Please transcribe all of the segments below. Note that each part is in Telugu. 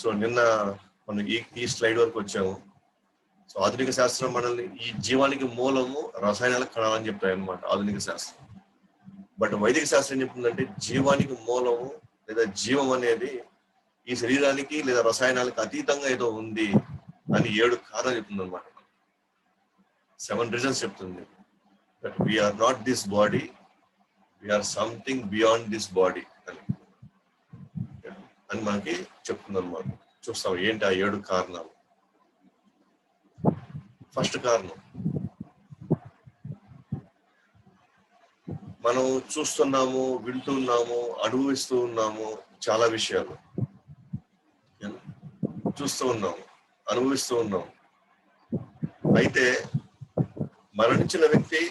సో నిన్న మనం ఈ స్లైడ్ వరకు వచ్చాము. సో ఆధునిక శాస్త్రం మనల్ని ఈ జీవానికి మూలము రసాయనాల కణాలని చెప్తాయి అన్నమాట ఆధునిక శాస్త్రం. బట్ వైదిక శాస్త్రం ఏం చెప్తుందంటే జీవానికి మూలము లేదా జీవం అనేది ఈ శరీరానికి లేదా రసాయనాలకు అతీతంగా ఏదో ఉంది అని 7 కారణాలు చెప్తుంది అనమాట. 7 రీజన్స్ చెప్తుంది. That we're not this body, we're something beyond this body అని మనకి చెప్తుంది అనమాట. చూస్తాం ఏంటి ఆ 7 కారణాలు. ఫస్ట్ కారణం, మనం చూస్తున్నాము, వింటున్నాము, అనుభవిస్తూ ఉన్నాము చాలా విషయాలు. చూస్తూ ఉన్నాము, అనుభవిస్తూ ఉన్నాము. అయితే మరణించిన వ్యక్తి,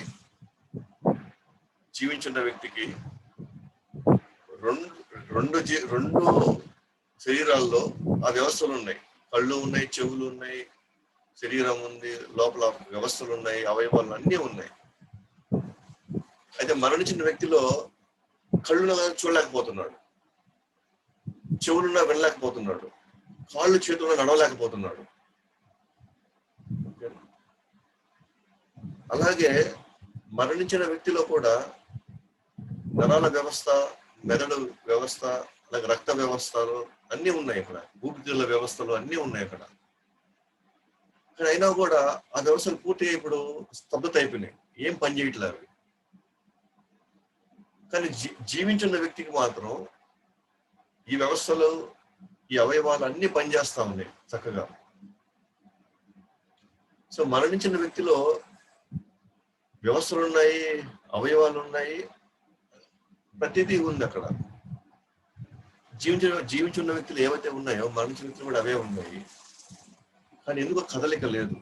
జీవించిన వ్యక్తికి రెండు శరీరాల్లో ఆ వ్యవస్థలు ఉన్నాయి. కళ్ళు ఉన్నాయి, చెవులు ఉన్నాయి, శరీరం ఉంది, లోపల వ్యవస్థలు ఉన్నాయి, అవయవాలు అన్నీ ఉన్నాయి. అయితే మరణించిన వ్యక్తిలో కళ్ళున చూడలేకపోతున్నాడు, చెవులున్న వినలేకపోతున్నాడు, కాళ్ళు చేతుల్లో నడవలేకపోతున్నాడు. అలాగే మరణించిన వ్యక్తిలో కూడా నరాల వ్యవస్థ, మెదడు వ్యవస్థ, అలాగే రక్త వ్యవస్థలు అన్నీ ఉన్నాయి ఇక్కడ, ఊపిరితిత్తుల వ్యవస్థలు అన్నీ ఉన్నాయి అక్కడ. కానీ అయినా కూడా ఆ వ్యవస్థలు పూర్తిగా ఇప్పుడు స్తబ్దత అయిపోయినాయి, ఏం పని చేయట్లేదు అవి. కానీ జీవించిన వ్యక్తికి మాత్రం ఈ వ్యవస్థలు, ఈ అవయవాలు అన్ని పనిచేస్తా ఉన్నాయి చక్కగా. సో మరణించిన వ్యక్తిలో వ్యవస్థలు ఉన్నాయి, అవయవాలు ఉన్నాయి, ప్రతిదీ ఉంది అక్కడ. జీవించున్న వ్యక్తులు ఏవైతే ఉన్నాయో మరణించిన వ్యక్తులు కూడా అవే ఉన్నాయి. కానీ ఎందుకో కదలిక లేదు,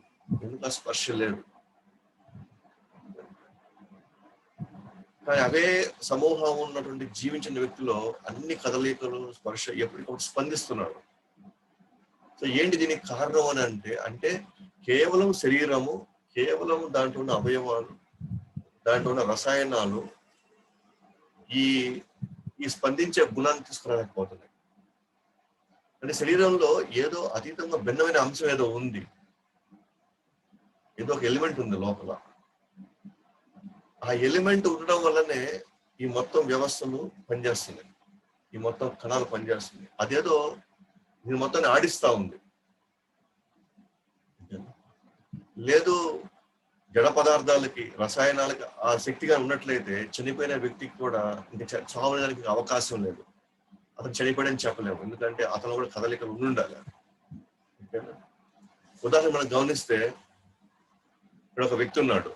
ఎందుకు స్పర్శ లేదు. కానీ అవే సమూహం ఉన్నటువంటి జీవించిన వ్యక్తిలో అన్ని కదలికలు, స్పర్శ ఎప్పటికప్పుడు స్పందిస్తున్నాడు. సో ఏంటి దీనికి కారణం అని అంటే కేవలం శరీరము, కేవలం దాంట్లో ఉన్న అవయవాలు, దాంట్లో ఉన్న రసాయనాలు ఈ స్పందించే గుణాన్ని తీసుకురాలేకపోతున్నాయి. అంటే శరీరంలో ఏదో అతీతంగా భిన్నమైన అంశం ఏదో ఉంది, ఏదో ఒక ఎలిమెంట్ ఉంది లోపల. ఆ ఎలిమెంట్ ఉండడం వల్లనే ఈ మొత్తం వ్యవస్థలు పనిచేస్తున్నాయి, ఈ మొత్తం కణాలు పనిచేస్తున్నాయి. అదేదో దీని మొత్తాన్ని ఆడిస్తా ఉంది. లేదు జడ పదార్థాలకి, రసాయనాలకి ఆ శక్తిగా ఉన్నట్లయితే చనిపోయిన వ్యక్తికి కూడా ఇంకా చావడానికి అవకాశం లేదు. అతను చనిపోయాడని చెప్పలేము, ఎందుకంటే అతను కూడా కదలికలు ఉండాలి. ఉదాహరణ మనం గమనిస్తే ఇక్కడ ఒక వ్యక్తి ఉన్నాడు,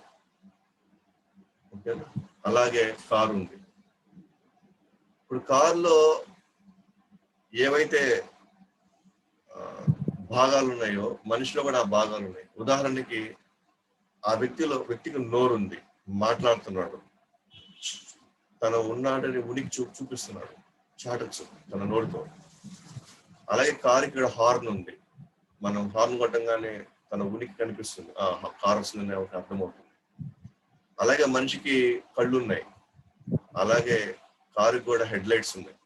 ఓకేనా, అలాగే కారు ఉంది. ఇప్పుడు కారులో ఏవైతే భాగాలు ఉన్నాయో మనిషిలో కూడా ఆ భాగాలు ఉన్నాయి. ఉదాహరణకి ఆ వ్యక్తికి నోరు ఉంది, మాట్లాడుతున్నాడు, తను ఉన్నాడని ఉనికి చూపిస్తున్నాడు, చాటచ్చు తన నోరుతో. అలాగే కారు ఇక్కడ హార్న్ ఉంది, మనం హార్న్ కొట్టంగానే తన ఉనికి కనిపిస్తుంది, కారు వస్తుందని ఒక అర్థమవుతుంది. అలాగే మనిషికి కళ్ళు ఉన్నాయి, అలాగే కారుకి కూడా హెడ్ లైట్స్ ఉన్నాయి.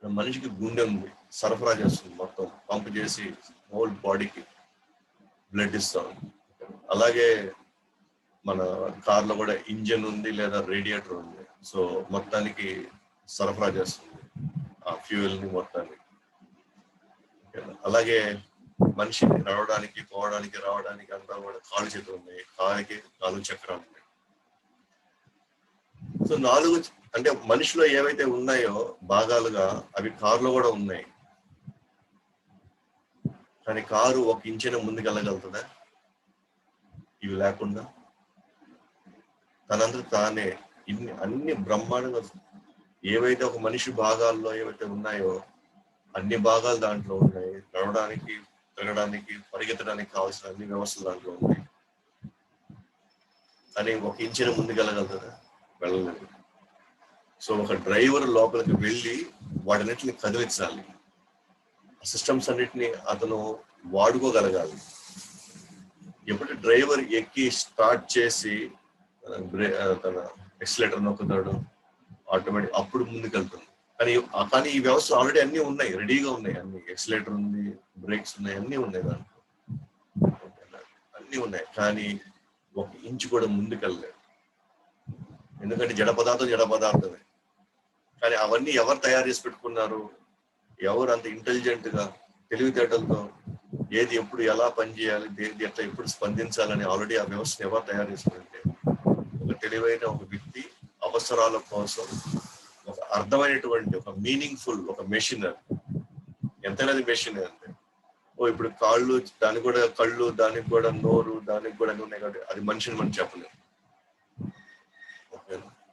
మనిషికి గుండె ఉంది, సరఫరా చేస్తుంది, మొత్తం పంప్ చేసి హోల్ బాడీకి బ్లడ్ ఇస్తాం. అలాగే మన కార్లో కూడా ఇంజన్ ఉంది లేదా రేడియేటర్ ఉంది, సో మొత్తానికి సరఫరా చేస్తుంది ఆ ఫ్యూయల్ ని మొత్తాన్ని. అలాగే మనిషిని నడవడానికి, పోవడానికి, రావడానికి అంతా కూడా కాలు చేతులు ఉన్నాయి, కాలుకి 4 చక్రాలు ఉన్నాయి. సో 4 అంటే మనిషిలో ఏవైతే ఉన్నాయో భాగాలుగా అవి కారులో కూడా ఉన్నాయి. కానీ కారు 1 ఇంచైనా ముందుకెళ్ళగలుగుతుందా ఇవి లేకుండా? తనంతా తానే అన్ని బ్రహ్మాండంగా ఏవైతే ఒక మనిషి భాగాల్లో ఏవైతే ఉన్నాయో అన్ని భాగాలు దాంట్లో ఉన్నాయి. నడవడానికి, తిరగడానికి, పరిగెత్తడానికి కావాల్సిన అన్ని వ్యవస్థలు దాంట్లో ఉన్నాయి. కానీ 1 ఇంచైనా ముందుకెళ్ళగలుగుతుందా? వెళ్ళలేదు. సో ఒక డ్రైవర్ లోపలికి వెళ్ళి వాటన్నిటిని కదిలించాలి, సిస్టమ్స్ అన్నిటిని అతను వాడుకోగలగాలి. ఎప్పుడు డ్రైవర్ ఎక్కి స్టార్ట్ చేసి తన ఎక్సిలేటర్ నొక్కుతాడు, ఆటోమేటిక్ అప్పుడు ముందుకెళ్తుంది. కానీ ఈ వ్యవస్థ ఆల్రెడీ అన్ని ఉన్నాయి, రెడీగా ఉన్నాయి, అన్ని ఎక్సిలేటర్ ఉంది, బ్రేక్స్ ఉన్నాయి, అన్ని ఉన్నాయి దాంట్లో, అన్ని ఉన్నాయి. కానీ ఒక ఇంచు కూడా ముందుకెళ్ళలేదు. ఎందుకంటే జడ పదార్థమే. కానీ అవన్నీ ఎవరు తయారు చేసి పెట్టుకున్నారు? ఎవరు అంత ఇంటెలిజెంట్ గా తెలివితేటలతో ఏది ఎప్పుడు ఎలా పనిచేయాలి, ఏది ఎట్లా ఎప్పుడు స్పందించాలని ఆల్రెడీ ఆ వ్యవస్థను ఎవరు తయారు చేసుకుంటే ఒక తెలివైన ఒక వ్యక్తి అవసరాల కోసం ఒక అర్థమైనటువంటి ఒక మీనింగ్ఫుల్ ఒక మెషిన్, ఎంతైనా మెషిన్ అంతే. ఇప్పుడు కాళ్ళు, దానికి కూడా కళ్ళు, దానికి కూడా నోరు, దానికి కూడా అన్ని ఉన్నాయి కాబట్టి అది మనిషిని మనం చెప్పలేము.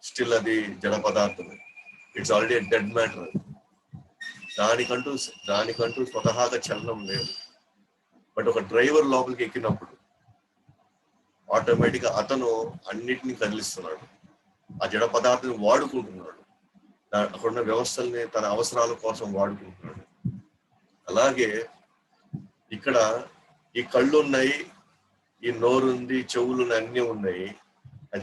స్టిల్ అది జడ పదార్థమే. It's already dead matter. దానికంటూ స్వతహాగా చలనం లేదు. బట్ ఒక డ్రైవర్ లోపలికి ఎక్కినప్పుడు ఆటోమేటిక్ గా అతను అన్నిటినీ కదిలిస్తున్నాడు, ఆ జడ పదార్థాన్ని వాడుకుంటున్నాడు, అక్కడున్న వ్యవస్థల్ని తన అవసరాల కోసం వాడుకుంటున్నాడు. అలాగే ఇక్కడ ఈ కళ్ళు ఉన్నాయి, ఈ నోరు ఉంది, చెవులు ఉన్నాయి, అన్ని ఉన్నాయి.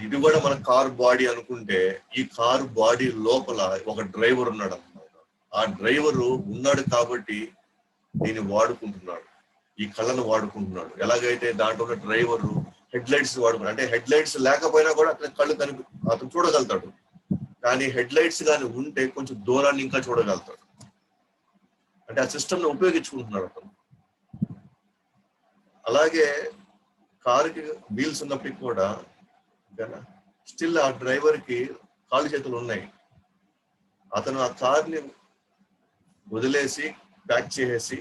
ఇది కూడా మన కార్ బాడీ అనుకుంటే ఈ కార్ బాడీ లోపల ఒక డ్రైవర్ ఉన్నాడు అన్నమాట. ఆ డ్రైవరు ఉన్నాడు కాబట్టి దీన్ని వాడుకుంటున్నాడు, ఈ కళ్ళను వాడుకుంటున్నాడు. ఎలాగైతే దాంట్లో ఉన్న డ్రైవరు హెడ్ లైట్స్ వాడుకున్నాడు, అంటే హెడ్ లైట్స్ లేకపోయినా కూడా అతని కళ్ళు అతను చూడగలుగుతాడు. కానీ హెడ్ లైట్స్ కానీ ఉంటే కొంచెం దూరాన్ని ఇంకా చూడగలుగుతాడు. అంటే ఆ సిస్టమ్ ని ఉపయోగించుకుంటున్నాడు అతను. అలాగే కారుకి వీల్స్ ఉన్నప్పటికీ కూడా స్టిల్ ఆ డ్రైవర్ కి కాళ్ళు చేతులు ఉన్నాయి. అతను ఆ కార్ని వదిలేసి ప్యాక్ చేసేసి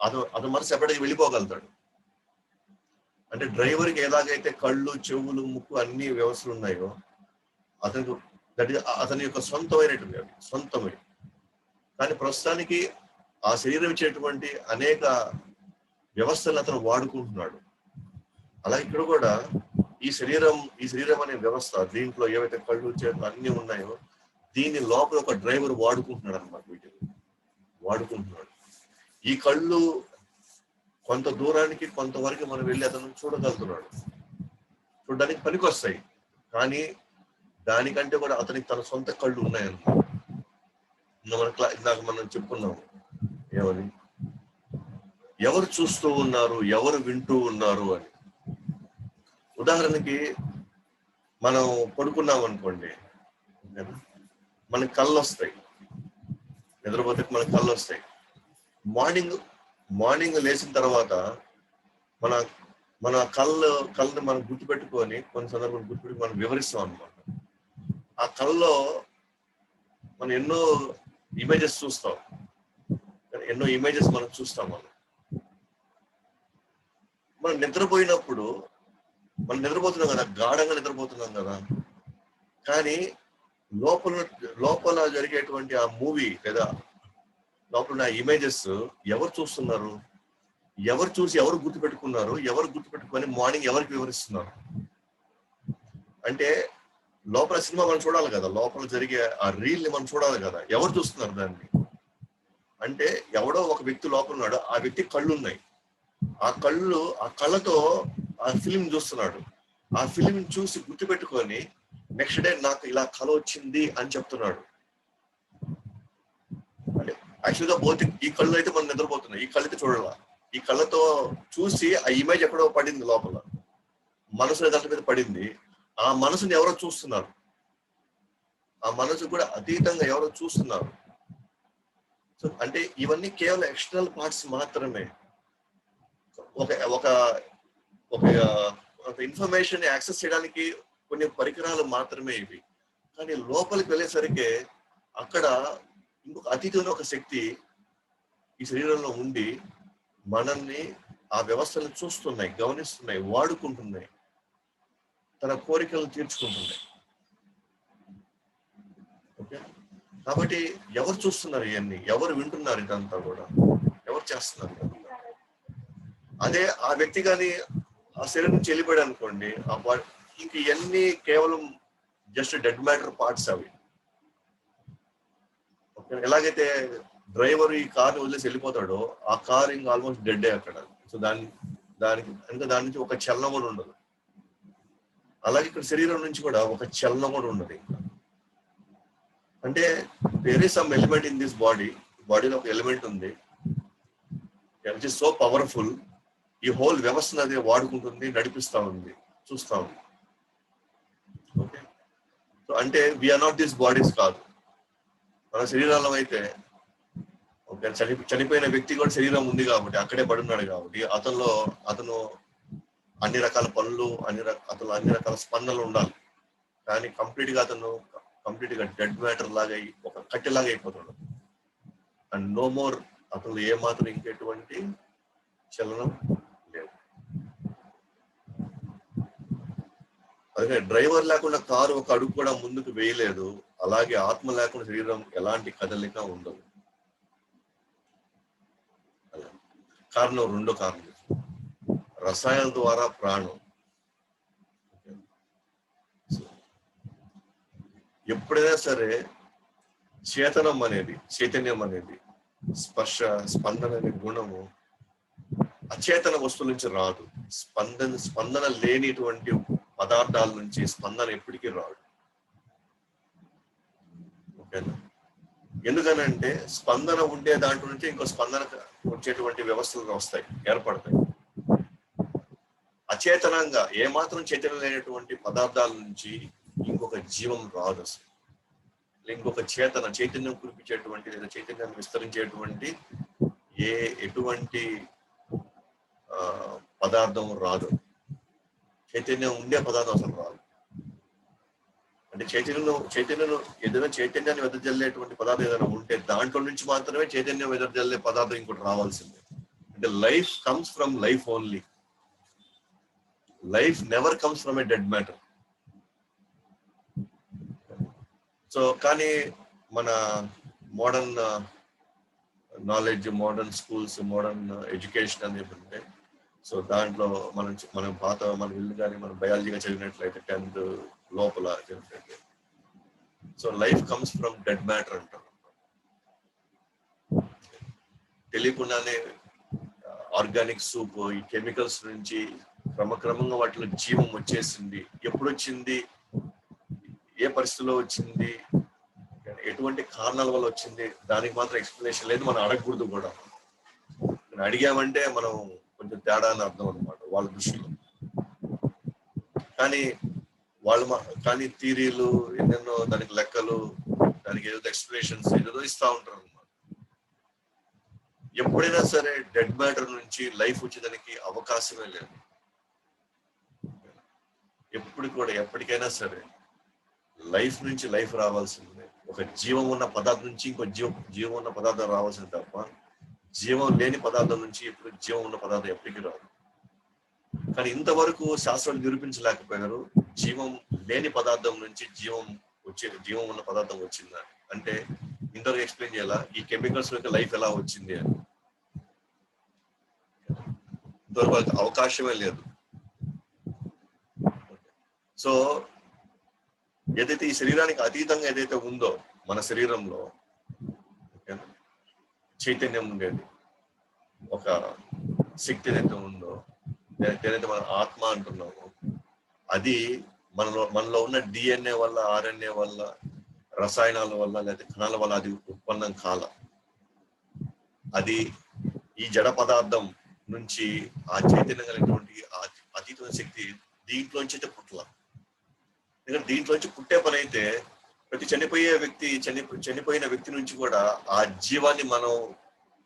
అతను మనసు సెపరేట్గా వెళ్ళిపోగలుగుతాడు. అంటే డ్రైవర్కి ఎలాగైతే కళ్ళు, చెవులు, ముక్కు అన్ని వ్యవస్థలు ఉన్నాయో అతని యొక్క సొంతమే. కానీ ప్రస్తుతానికి ఆ శరీరం ఇచ్చేటువంటి అనేక వ్యవస్థలను అతను వాడుకుంటున్నాడు. అలాగే ఇక్కడ కూడా ఈ శరీరం అనే వ్యవస్థ, దీంట్లో ఏవైతే కళ్ళు, చేతులు అన్ని ఉన్నాయో దీని లోపల ఒక డ్రైవర్ వాడుకుంటున్నాడు అనమాట. వీటిని వాడుకుంటున్నాడు. ఈ కళ్ళు కొంత దూరానికి కొంతవరకు మనం వెళ్ళి అతను చూడగలుగుతున్నాడు, చూడడానికి పనికి వస్తాయి. కానీ దానికంటే కూడా అతనికి తన సొంత కళ్ళు ఉన్నాయన్నమాట. ఇందాక మనం చెప్పుకున్నాము ఏమని, ఎవరు చూస్తూ ఉన్నారు, ఎవరు వింటూ ఉన్నారు అని. ఉదాహరణకి మనం పడుకున్నాం అనుకోండి, మనకి కళ్ళు వస్తాయి, నిద్రపోతే మనకి కళ్ళు వస్తాయి. మార్నింగ్ లేచిన తర్వాత మన కళ్ళని మనం గుర్తుపెట్టుకొని కొన్ని సందర్భాలు గుర్తుపెట్టుకు మనం వివరిస్తాం అనమాట. ఆ కళ్ళలో మనం ఎన్నో ఇమేజెస్ చూస్తాం, ఎన్నో ఇమేజెస్ మనం చూస్తాం. మనం నిద్రపోయినప్పుడు మనం నిద్రపోతున్నాం కదా, గాఢంగా నిద్రపోతున్నాం కదా, కానీ లోపల జరిగేటువంటి ఆ మూవీ లేదా లోపల ఉన్న ఇమేజెస్ ఎవరు చూస్తున్నారు, ఎవరు చూసి ఎవరు గుర్తుపెట్టుకున్నారు, ఎవరు గుర్తుపెట్టుకొని మార్నింగ్ ఎవరికి వివరిస్తున్నారు? అంటే లోపల సినిమా మనం చూడాలి కదా, లోపల జరిగే ఆ రీల్ ని మనం చూడాలి కదా, ఎవరు చూస్తున్నారు దాన్ని? అంటే ఎవడో ఒక వ్యక్తి లోపల ఉన్నాడు, ఆ వ్యక్తి కళ్ళు ఉన్నాయి, ఆ కళ్ళతో ఆ ఫిలిం చూస్తున్నాడు. ఆ ఫిలిం చూసి గుర్తుపెట్టుకొని నెక్స్ట్ డే నాకు ఇలా కళ వచ్చింది అని చెప్తున్నాడు. అంటే యాక్చువల్గా పోతే ఈ కళ్ళు అయితే మనం నిద్రపోతున్నాయి, ఈ కళ్ళైతే చూడాల. ఈ కళ్ళతో చూసి ఆ ఇమేజ్ ఎక్కడో పడింది, లోపల మనసు దాని మీద పడింది. ఆ మనసుని ఎవరో చూస్తున్నారు, ఆ మనసు కూడా అతీతంగా ఎవరో చూస్తున్నారు. సో అంటే ఇవన్నీ కేవలం ఎక్స్టర్నల్ పార్ట్స్ మాత్రమే. ఒక ఇన్ఫర్మేషన్ యాక్సెస్ చేయడానికి కొన్ని పరికరాలు మాత్రమే ఇవి. కానీ లోపలికి వెళ్ళేసరికి అక్కడ ఇంకొక అతీతమైన ఒక శక్తి ఈ శరీరంలో ఉండి మనల్ని ఆ వ్యవస్థలను చూస్తున్నాయి, గమనిస్తున్నాయి, వాడుకుంటున్నాయి, తన కోరికలను తీర్చుకుంటున్నాయి. ఓకే, కాబట్టి ఎవరు చూస్తున్నారు ఇవన్నీ, ఎవరు వింటున్నారు ఇదంతా కూడా, ఎవరు చేస్తున్నారు? అదే ఆ వ్యక్తి కానీ ఆ శరీరం నుంచి వెళ్ళిపోయాడు అనుకోండి, ఇంక ఇవన్నీ కేవలం జస్ట్ డెడ్ మ్యాటర్ పార్ట్స్ అవి. ఓకే, ఎలాగైతే డ్రైవర్ ఈ కార్ని వదిలేసి వెళ్ళిపోతాడో ఆ కార్ ఇంకా ఆల్మోస్ట్ డెడ్ అక్కడ. సో దాని నుంచి ఒక చలనం కూడా ఉండదు. అలాగే ఇక్కడ శరీరం నుంచి కూడా ఒక చలనం కూడా ఉండదు ఇంకా. అంటే there is some element in this బాడీలో ఒక ఎలిమెంట్ ఉంది విచ్ ఇస్ సో పవర్ఫుల్, ఈ హోల్ వ్యవస్థను అది వాడుకుంటుంది, నడిపిస్తా ఉంది, చూస్తా ఉంది. ఓకే, సో అంటే వీఆర్ నాట్ దిస్ బాడీస్ కాదు. మన శరీరాల్లో అయితే ఓకే, చనిపోయిన వ్యక్తి కూడా శరీరం ఉంది కాబట్టి అక్కడే పడున్నాడు కాబట్టి అతను అన్ని రకాల పనులు, అతను అన్ని రకాల స్పందనలు ఉండాలి. కానీ కంప్లీట్ గా డెడ్ మ్యాటర్ లాగా ఒక కట్టెలాగా అయిపోతున్నాడు. అండ్ నో మోర్, అతను ఏమాత్రం ఇంకెటువంటి చలనం లేదు. అలాగే డ్రైవర్ లేకుండా కారు ఒక అడుగు కూడా ముందుకు వేయలేదు, అలాగే ఆత్మ లేకుండా శరీరం ఎలాంటి కదలిక ఉండదు. కారణం రెండో కారణం, రసాయనాల ద్వారా ప్రాణం. ఎప్పుడైనా సరే చైతన్యం అనేది స్పర్శ, స్పందన అనే గుణము అచేతన వస్తువుల నుంచి రాదు. స్పందన లేనిటువంటి పదార్థాల నుంచి స్పందన ఎప్పటికీ రాదు. ఓకేనా? ఎందుకనంటే స్పందన ఉండే దాంట్లో నుంచి ఇంకో స్పందన వచ్చేటువంటి వ్యవస్థలు వస్తాయి, ఏర్పడతాయి. అచేతనంగా ఏమాత్రం చైతన్యం లేనటువంటి పదార్థాల నుంచి ఇంకొక జీవం రాదు అసలు. ఇంకొక చైతన్యం కురిపించేటువంటి లేదా చైతన్యాన్ని విస్తరించేటువంటి ఎటువంటి పదార్థం రాదు. చైతన్యం ఉండే పదార్థం అసలు రాదు. అంటే ఏదైనా చైతన్యాన్ని వెదజల్లేటువంటి పదార్థం ఏదైనా ఉంటే దాంట్లో నుంచి మాత్రమే చైతన్యం వెదజల్లే పదార్థం ఇంకోటి రావాల్సిందే. అంటే life comes from life only. Life never comes from A dead matter. So కానీ మన modern knowledge, modern schools, modern education అని చెప్తుంటే, సో దాంట్లో మన ఇల్లు కానీ మనం బయాలజీగా చదివినట్లయితే 10th లోపల చదివినట్లయితే, so life comes from dead matter అంటారు. తెలియకుండానే ఆర్గానిక్ సూప్, ఈ కెమికల్స్ నుంచి క్రమక్రమంగా వాటిలో జీవం వచ్చేసింది. ఎప్పుడు వచ్చింది, ఏ పరిస్థితిలో వచ్చింది, ఎటువంటి కారణాల వల్ల వచ్చింది, దానికి మాత్రం ఎక్స్ప్లెనేషన్ లేదు. మనం అడగకూడదు కూడా. అడిగామంటే మనం కొంచెం తేడా అని అర్థం అనమాట వాళ్ళ దృష్టిలో. కానీ థీరీలు ఎన్నెన్నో, దానికి లెక్కలు, దానికి ఏదో ఎక్స్ప్లెనేషన్స్ ఏదో ఇస్తా ఉంటారు అనమాట. ఎప్పుడైనా సరే డెడ్ మ్యాటర్ నుంచి లైఫ్ వచ్చేదానికి అవకాశమే లేదు. ఎప్పటికైనా సరే లైఫ్ నుంచి లైఫ్ రావాల్సిందే. ఒక జీవం ఉన్న పదార్థం నుంచి ఇంకో జీవం ఉన్న పదార్థం రావాల్సింది తప్ప జీవం లేని పదార్థం నుంచి ఇప్పుడు జీవం ఉన్న పదార్థం ఎప్పటికీ రాదు. కానీ ఇంతవరకు శాస్త్రాలు నిరూపించలేకపోయారు జీవం లేని పదార్థం నుంచి జీవం ఉన్న పదార్థం వచ్చిందని. అంటే ఇంతవరకు ఎక్స్ప్లెయిన్ చేయాలా ఈ కెమికల్స్ యొక్క లైఫ్ ఎలా వచ్చింది అని. ఇంతవరకు అవకాశమే లేదు. సో ఏదైతే ఈ శరీరానికి అతీతంగా ఏదైతే ఉందో మన శరీరంలో చైతన్యం ఉండేది, ఒక శక్తి ఏదైతే ఉందో, ఏదైతే మన ఆత్మ అంటున్నామో, అది మనలో ఉన్న DNA వల్ల, RNA వల్ల, రసాయనాల వల్ల, లేకపోతే కణాల వల్ల అది ఉత్పన్నం కాల. అది ఈ జడ పదార్థం నుంచి ఆ చైతన్యం కలిగినటువంటి అతీతమైన శక్తి దీంట్లోంచి అయితే పుట్టల. ఎందుకంటే దీంట్లోంచి పుట్టే పని అయితే ప్రతి చనిపోయిన వ్యక్తి నుంచి కూడా ఆ జీవాన్ని మనం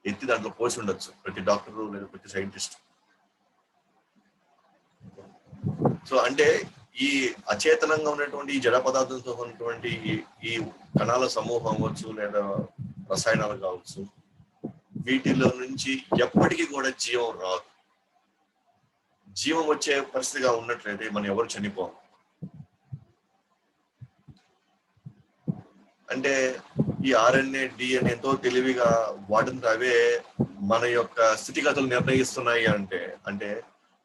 ఎత్తి దాంట్లో పోసి ఉండొచ్చు, ప్రతి డాక్టరు లేదా ప్రతి సైంటిస్ట్. సో అంటే ఈ అచేతనంగా ఉన్నటువంటి ఈ జడ పదార్థంతో ఉన్నటువంటి ఈ కణాల సమూహం అవ్వచ్చు లేదా రసాయనాలు కావచ్చు, వీటిలో నుంచి ఎప్పటికీ కూడా జీవం రాదు. జీవం వచ్చే పరిస్థితిగా ఉన్నట్లయితే మనం ఎవరు చనిపోం. అంటే ఈ RNA, DNA ఎంతో తెలివిగా వాటిని అవే మన యొక్క స్థితిగతులు నిర్ణయిస్తున్నాయి. అంటే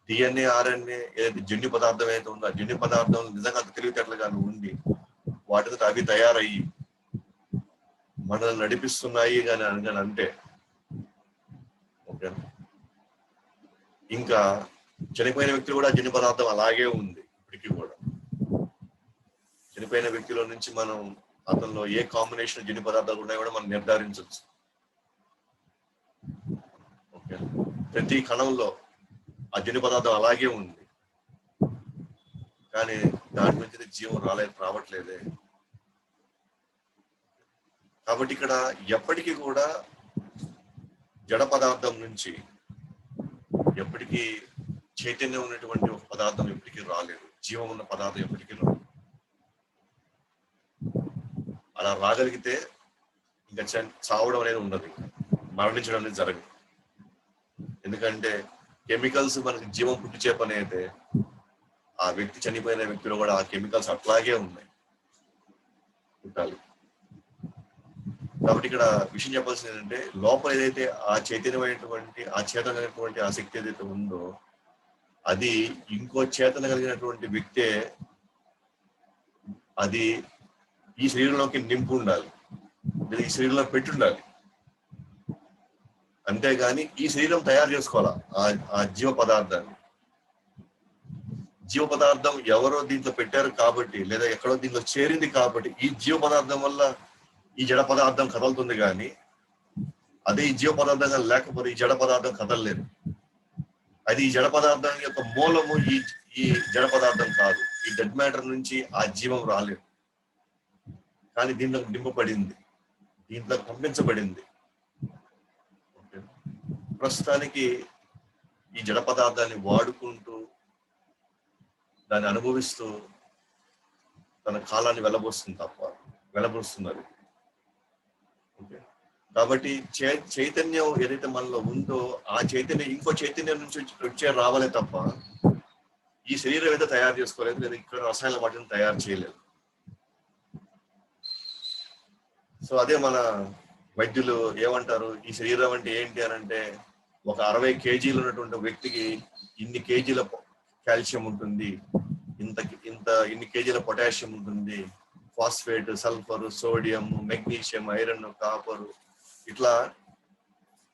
DNA, RNA ఏదైతే జన్యు పదార్థం ఏదైతే ఉందో ఆ జన్యు పదార్థం నిజంగా అంత తెలివితేటలుగా ఉండి వాటితో అవి తయారయ్యి మనల్ని నడిపిస్తున్నాయి కానీ అంటే ఓకే. ఇంకా చనిపోయిన వ్యక్తులు కూడా జన్యు పదార్థం అలాగే ఉంది. ఇప్పటికీ కూడా చనిపోయిన వ్యక్తిలో నుంచి మనం అతనిలో ఏ కాంబినేషన్ జన్యు పదార్థాలు ఉన్నాయో కూడా మనం నిర్ధారించవచ్చు. ఓకే, ప్రతి కణంలో ఆ జన్యు పదార్థం అలాగే ఉంది, కానీ దాని నుంచి జీవం రావట్లేదే. కాబట్టి ఇక్కడ ఎప్పటికీ కూడా జడ పదార్థం నుంచి ఎప్పటికీ చైతన్యం ఉన్నటువంటి ఒక పదార్థం ఎప్పటికీ రాలేదు, జీవం ఉన్న పదార్థం ఎప్పటికీ రాదు. అలా రాగలిగితే ఇంకా చావడం అనేది ఉండదు, మరణించడం అనేది జరగదు. ఎందుకంటే కెమికల్స్ మనకి జీవం పుట్టి చేపని అయితే ఆ వ్యక్తి చనిపోయిన వ్యక్తిలో కూడా ఆ కెమికల్స్ అట్లాగే ఉన్నాయి పుట్టాలి. కాబట్టి ఇక్కడ విషయం చెప్పాల్సింది ఏంటంటే లోపల ఏదైతే ఆ చైతన్యమైనటువంటి ఆ చేతన కలిగినటువంటి ఆ శక్తి ఏదైతే ఉందో అది ఇంకో చేతన కలిగినటువంటి వ్యక్తే అది ఈ శరీరంలోకి నింపు ఉండాలి, ఈ శరీరంలో పెట్టి ఉండాలి. అంతేగాని ఈ శరీరం తయారు చేసుకోవాలా ఆ జీవ పదార్థాన్ని. జీవ పదార్థం ఎవరో దీంట్లో పెట్టారు కాబట్టి లేదా ఎక్కడో దీంట్లో చేరింది కాబట్టి ఈ జీవ పదార్థం వల్ల ఈ జడ పదార్థం కదలుతుంది, కానీ అదే ఈ జీవ పదార్థంగా లేకపోతే ఈ జడ పదార్థం కదలలేదు. అది ఈ జడ పదార్థం యొక్క మూలము ఈ జడ పదార్థం కాదు. ఈ డెడ్ మ్యాటర్ నుంచి ఆ జీవం రాలేదు, కానీ దీంట్లో నింపబడింది, దీంట్లో పంపించబడింది. ప్రస్తుతానికి ఈ జడ పదార్థాన్ని వాడుకుంటూ దాన్ని అనుభవిస్తూ తన కాలాన్ని వెళ్ళబోస్తున్నది. కాబట్టి చైతన్యం ఏదైతే మనలో ఉందో ఆ చైతన్యం ఇంకో చైతన్యం నుంచి వచ్చే రావాలే తప్ప ఈ శరీరం ఏదో తయారు చేసుకోలేదు, లేదా ఇక్కడ రసాయన వాటిని తయారు చేయలేదు. సో అదే మన వైద్యులు ఏమంటారు, ఈ శరీరం అంటే ఏంటి అని అంటే ఒక 60 kgs ఉన్నటువంటి వ్యక్తికి ఇన్ని కేజీల కాల్షియం ఉంటుంది, ఇన్ని కేజీల పొటాషియం ఉంటుంది, phosphate, sulphur, sodium, magnesium, iron, copper, ఇట్లా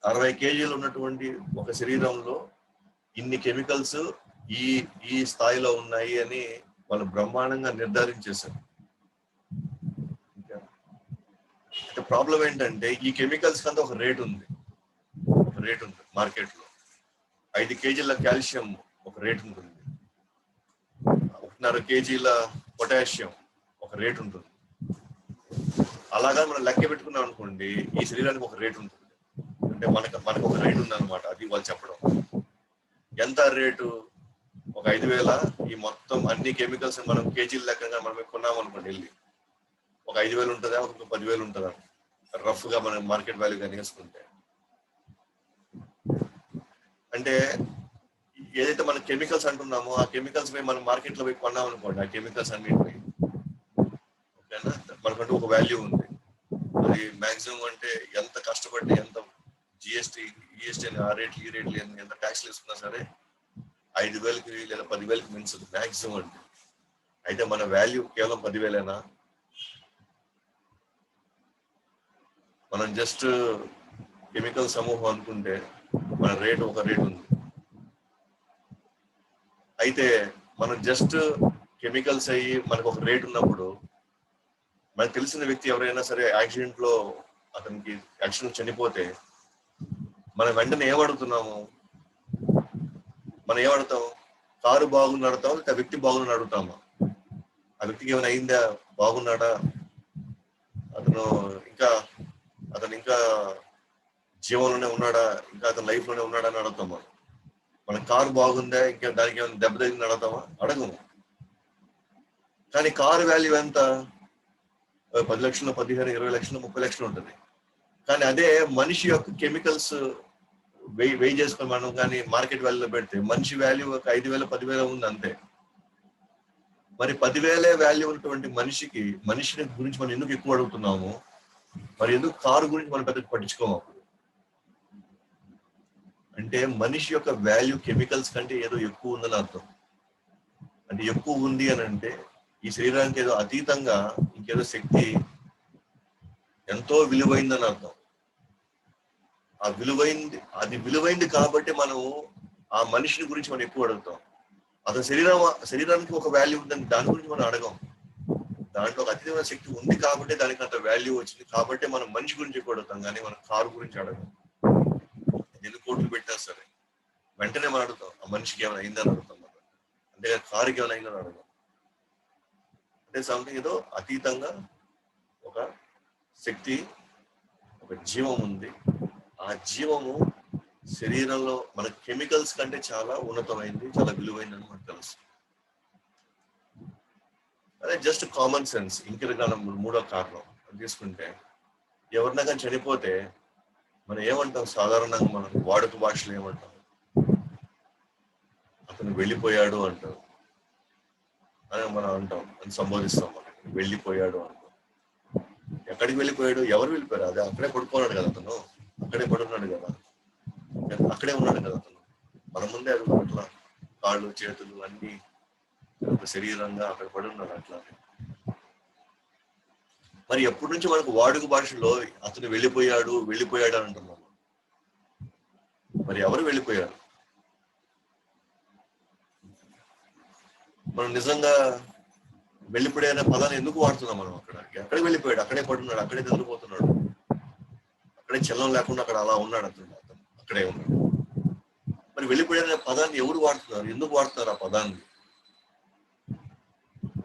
60 kgs ఉన్నటువంటి ఒక శరీరంలో ఇన్ని కెమికల్స్ ఈ స్థాయిలో ఉన్నాయి అని వాళ్ళు బ్రహ్మాండంగా నిర్ధారించేశారు. అయితే ప్రాబ్లం ఏంటంటే ఈ కెమికల్స్ కంటే ఒక రేట్ ఉంది మార్కెట్ లో. 5 kgs కాల్షియం ఒక రేట్ ఉంటుంది, 1.5 kgs పొటాషియం ఒక రేట్ ఉంటుంది. అలాగా మనం లెక్క పెట్టుకున్నాం అనుకోండి, ఈ శరీరానికి ఒక రేట్ ఉంటుంది. అంటే మనకు ఒక రేట్ ఉంది అనమాట. అది వాళ్ళు చెప్పడం. ఎంత రేటు? ఒక 5,000. ఈ మొత్తం అన్ని కెమికల్స్ మనం కేజీల లెక్కగా మనం కొన్నాం అనుకోండి, వెళ్ళి ఒక 5,000 ఉంటుందా, ఒక 10,000 ఉంటుందా రఫ్ గా మనం మార్కెట్ వాల్యూ కానీ వేసుకుంటే. అంటే ఏదైతే మనం కెమికల్స్ అంటున్నామో ఆ కెమికల్స్ మనం మార్కెట్ లో పోయి కొన్నాం అనుకోండి, ఆ కెమికల్స్ అన్నింటినీ ఓకేనా, మనకంటూ ఒక వాల్యూ ఉంది. అది మాక్సిమం అంటే ఎంత కష్టపడి ఎంత జిఎస్టీ అని ఆ రేట్లు ఈ రేట్లు ఎంత ట్యాక్స్లు వేసుకున్నా సరే 5,000కి లేదా 10,000కి మించదు మాక్సిమం అంటే. అయితే మన వాల్యూ కేవలం 10,000ఏనా? మనం జస్ట్ కెమికల్ సమూహం అనుకుంటే మన రేటు ఒక రేటు ఉంది. అయితే మనం జస్ట్ కెమికల్స్ అయ్యి మనకు ఒక రేట్ ఉన్నప్పుడు మనకు తెలిసిన వ్యక్తి ఎవరైనా సరే యాక్సిడెంట్ లో అతనికి యాక్సిడెంట్ చనిపోతే మనం వెంటనే ఏమడుగుతున్నాము? మనం ఏమడుగుతాం? కారు బాగుంది అడుగుతాం, లేకపోతే వ్యక్తి బాగుందని అడుగుతామా? ఆ వ్యక్తికి ఏమైనా అయిందా, బాగున్నాడా, అతను ఇంకా జీవంలోనే ఉన్నాడా, ఇంకా అతను లైఫ్ లోనే ఉన్నాడా అని అడుగుతామా? మన కారు బాగుందా, ఇంకా దానికి ఏమైనా దెబ్బ తగిలింది అడుగుతామా? అడగము. కానీ కారు వాల్యూ ఎంత? 10 లక్షలు, 15, 20 లక్షలు, 30 లక్షలు ఉంటుంది. కానీ అదే మనిషి యొక్క కెమికల్స్ వెయి చేసుకొని మనం కానీ మార్కెట్ వాల్యూలో పెడితే మనిషి వాల్యూ ఒక 5,000, 10,000 ఉంది అంతే. మరి 10,000 వాల్యూ ఉన్నటువంటి మనిషిని గురించి మనం ఎందుకు ఎక్కువ అడుగుతున్నాము? మరి ఎందుకు కారు గురించి మనం పెద్ద పట్టించుకోము? అంటే మనిషి యొక్క వాల్యూ కెమికల్స్ కంటే ఏదో ఎక్కువ ఉందని అర్థం. అంటే ఎక్కువ ఉంది అని అంటే ఈ శరీరానికి ఏదో అతీతంగా ఇంకేదో శక్తి ఎంతో విలువైందని అర్థం. అది విలువైంది కాబట్టి మనం ఆ మనిషిని గురించి మనం ఎక్కువ అడుగుతాం. అతని శరీరానికి ఒక వాల్యూ ఉందని దాని గురించి మనం అడగం. దాంట్లో ఒక అతీతమైన శక్తి ఉంది కాబట్టి దానికి అంత వాల్యూ వచ్చింది కాబట్టి మనం మనిషి గురించి కూడా అడుగుతాం కానీ మనం కారు గురించి అడగం. ఎన్ని కోట్లు పెట్టినా సరే వెంటనే మనం అడుగుతాం ఆ మనిషికి ఏమైనా అయిందని అడుగుతాం మనం, అంతేగాని కారుకి ఏమైనా అయిందని అడగం. అంటే సంథింగ్ ఏదో అతీతంగా ఒక శక్తి, ఒక జీవం ఉంది. ఆ జీవము శరీరంలో మన కెమికల్స్ కంటే చాలా ఉన్నతమైంది, చాలా విలువైందని మనకు తెలుసు. అదే జస్ట్ కామన్ సెన్స్. ఇంకిరకాలం మూడో కారణం తీసుకుంటే ఎవరినా కానీ చనిపోతే మనం ఏమంటాం సాధారణంగా, మనం వాడుక భాషలో ఏమంటాం, అతను వెళ్ళిపోయాడు అంటాం అని మనం అంటాం, అని సంబోధిస్తాం. మనం వెళ్ళిపోయాడు అంటాం. ఎక్కడికి వెళ్ళిపోయాడు, ఎవరు వెళ్ళిపోయారు? అదే అక్కడే పడుకున్నాడు కదా అతను, అక్కడే పడుకున్నాడు కదా, అక్కడే ఉన్నాడు కదా అతను, మన ముందే అది అట్లా కాళ్ళు చేతులు అన్ని శరీరంగా అక్కడ పడి ఉన్నాడు అట్లా. మరి ఎప్పటి నుంచి మనకు వాడుక భాషలో అతను వెళ్ళిపోయాడు వెళ్ళిపోయాడు అని అంటున్నాము. మరి ఎవరు వెళ్ళిపోయారు? మనం నిజంగా వెళ్ళిపోయాడు అనే పదాన్ని ఎందుకు వాడుతున్నాం మనం? అక్కడ ఎక్కడికి వెళ్ళిపోయాడు? అక్కడే పడున్నాడు, అక్కడే నిద్రపోతున్నాడు, అక్కడే చలనం లేకుండా అక్కడ అలా ఉన్నాడు అతను, అక్కడే ఉన్నాడు. మరి వెళ్ళిపోయాడు అనే పదాన్ని ఎవరు వాడుతున్నారు? ఎందుకు వాడుతున్నారు ఆ పదాన్ని?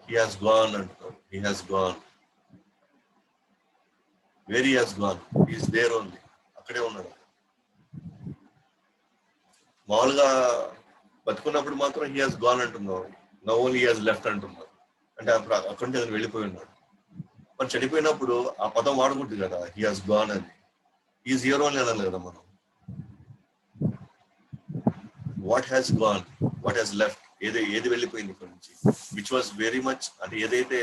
He has gone అంటున్నారు. He has gone. Where he has gone? He is there only. అక్కడే ఉన్నాడు. మామూలుగా బతుకున్నప్పుడు మాత్రం he has gone అంటున్నాం. Now only he has left అంటున్నారు. అంటే అక్కడి నుంచి అతను వెళ్ళిపోయి ఉన్నాడు. మరి చనిపోయినప్పుడు ఆ పదం వాడకూడదు కదా, he has gone అని. He is here only అనాలి కదా మనం. What has gone? What has left? ఏది వెళ్ళిపోయింది ఇక్కడ నుంచి? విచ్ వాజ్ వెరీ మచ్, అంటే ఏదైతే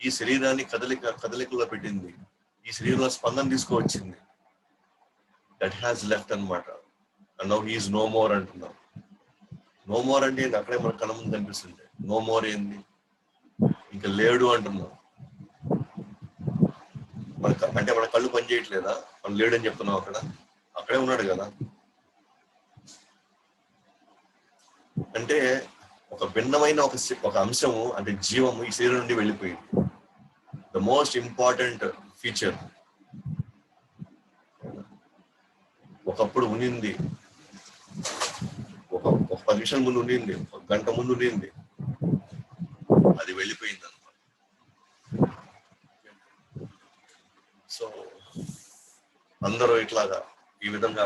ఈ శరీరాన్ని కదలికలో పెట్టింది, ఈ శరీరంలో స్పందన తీసుకువచ్చింది, దట్ హ్యాస్ లెఫ్ట్ అనమాట. And now he is no more అంటున్నాం. నో మోర్ అంటే ఏంటి? అక్కడే మన కళ్ళ ముందు కనిపిస్తుంది. నో మోర్ ఏంది? ఇంకా లేడు అంటున్నాం. అంటే మన కళ్ళు పని చేయట్లేదా? మనం లేడు అని చెప్తున్నాం. అక్కడే ఉన్నాడు కదా. అంటే ఒక భిన్నమైన ఒక అంశము, అంటే జీవము ఈ శరీరం నుండి వెళ్ళిపోయింది. The most important feature. ఒకప్పుడు ఉండింది, ఒక 10 నిమిషాల ముందు ఉండింది, ఒక గంట ముందు ఉండింది, అది వెళ్ళిపోయింది అనమాట. సో అందరూ ఇట్లాగా ఈ విధంగా,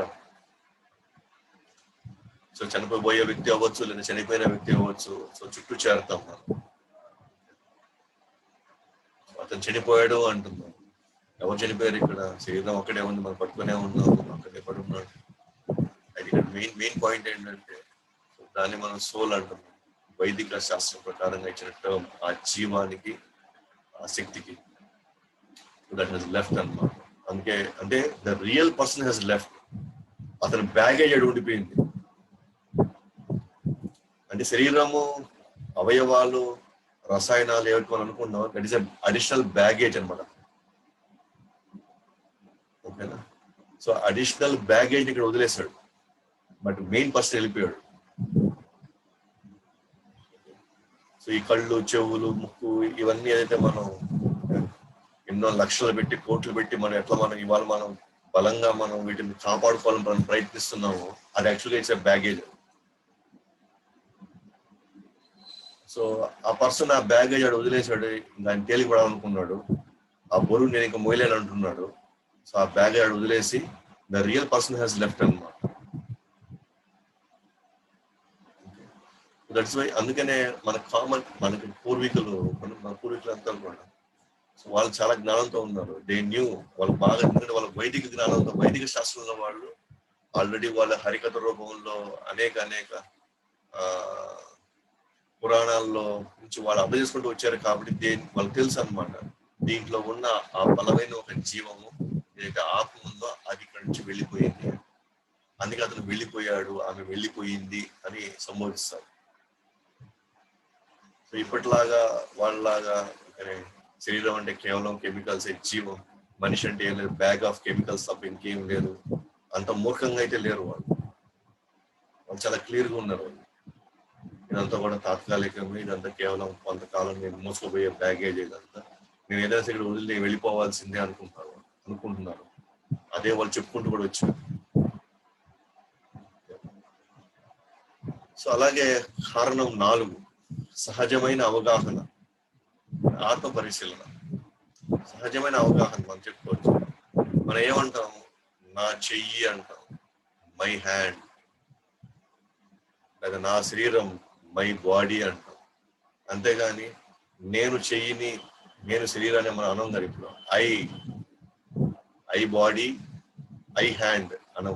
సో చనిపోయే వ్యక్తి అవ్వచ్చు, లేదా చనిపోయిన వ్యక్తి అవ్వచ్చు, సో చుట్టూ చేరుతాం మనం. అతను చనిపోయాడు అంటున్నాం. ఎవరు చనిపోయారు? ఇక్కడ శరీరం అక్కడే ఉంది, మనం పట్టుకునే ఉన్నాం, అక్కడే పడి ఉన్నాడు. అది ఇక్కడ మెయిన్ పాయింట్ ఏంటంటే దాన్ని మనం సోల్ అంటున్నాం. వైదిక శాస్త్రం ప్రకారంగా ఇచ్చిన టర్మ్ ఆ జీవానికి, ఆ శక్తికి. దట్ హెస్ లెఫ్ట్ అన్నమాట. అందుకే అంటే the real person he's left. అతని బ్యాగేజ్ అడి ఉండిపోయింది. అంటే శరీరము, అవయవాలు, రసాయనాలు ఏమిటి మనం అనుకున్నాం, దట్ ఈస్ అడిషనల్ బ్యాగేజ్ అనమాట. ఓకేనా? సో అడిషనల్ బ్యాగేజ్ ఇక్కడ వదిలేశాడు, బట్ మెయిన్ పర్సన్ వెళ్ళిపోయాడు. సో ఈ కళ్ళు, చెవులు, ముక్కు, ఇవన్నీ ఏదైతే మనం ఎన్నో లక్షలు పెట్టి, కోట్లు పెట్టి ఇవాళ మనం బలంగా మనం వీటిని కాపాడుకోవాలని మనం ప్రయత్నిస్తున్నాము, అది యాక్చువల్గా ఇట్స్ బ్యాగేజ్. సో ఆ పర్సన్ ఆ బ్యాగేజ్ ఆడు వదిలేశాడు, దాన్ని తేలిపడాలనుకున్నాడు, ఆ బరువు నేను ఇంకా మోయలేను అంటున్నాడు. సో ఆ బ్యాగేజ్ ఆడు వదిలేసి the real person has left అన్నమాట. దట్స్ వై అందుకనే మనకి పూర్వీకులు అంతా కూడా, సో వాళ్ళు చాలా జ్ఞానంతో ఉన్నారు. దే న్యూ, వాళ్ళు బాగా, ఎందుకంటే వాళ్ళ వైదిక జ్ఞానంతో, వైదిక శాస్త్రంలో వాళ్ళు ఆల్రెడీ వాళ్ళ హరికథ రూపంలో అనేక పురాణాల్లో నుంచి వాళ్ళు అర్థం చేసుకుంటూ వచ్చారు. కాబట్టి వాళ్ళకి తెలుసు అనమాట, దీంట్లో ఉన్న ఆ బలమైన ఒక జీవము ఏదైతే ఆత్మ ఉందో అది ఇక్కడి నుంచి వెళ్ళిపోయింది, అందుకే అతను వెళ్ళిపోయాడు, ఆమె వెళ్ళిపోయింది అని సంబోధిస్తారు. సో ఇప్పటిలాగా వాళ్ళలాగా శరీరం అంటే కేవలం కెమికల్స్, జీవం, మనిషి అంటే ఏం లేదు, బ్యాగ్ ఆఫ్ కెమికల్స్ తప్ప ఇంకేం లేదు, అంత మూర్ఖంగా అయితే లేరు వాళ్ళు చాలా క్లియర్గా ఉన్నారు వాళ్ళు. ఇదంతా కూడా తాత్కాలికంగా, ఇదంతా కేవలం కొంతకాలం నేను మోసుకుపోయే బ్యాగేజ్, ఇదంతా నేను ఏదైనా ఇక్కడ వదిలి వెళ్ళిపోవాల్సిందే అనుకుంటున్నారు. అదే వాళ్ళు చెప్పుకుంటూ కూడా వచ్చారు. సో అలాగే కారణం 4, సహజమైన అవగాహన, ఆత్మ పరిశీలన. సహజమైన అవగాహన మనం చెప్పుకోవచ్చు. మనం ఏమంటాం? నా చెయ్యి అంటాం, మై హ్యాండ్, లేదా నా శరీరం, మై బాడీ అంటాం. అంతేగాని నేను చెయ్యిని, నేను శరీరాన్ని మనం అనం కదా. ఇప్పుడు ఐ బాడీ, ఐ హ్యాండ్ అనం.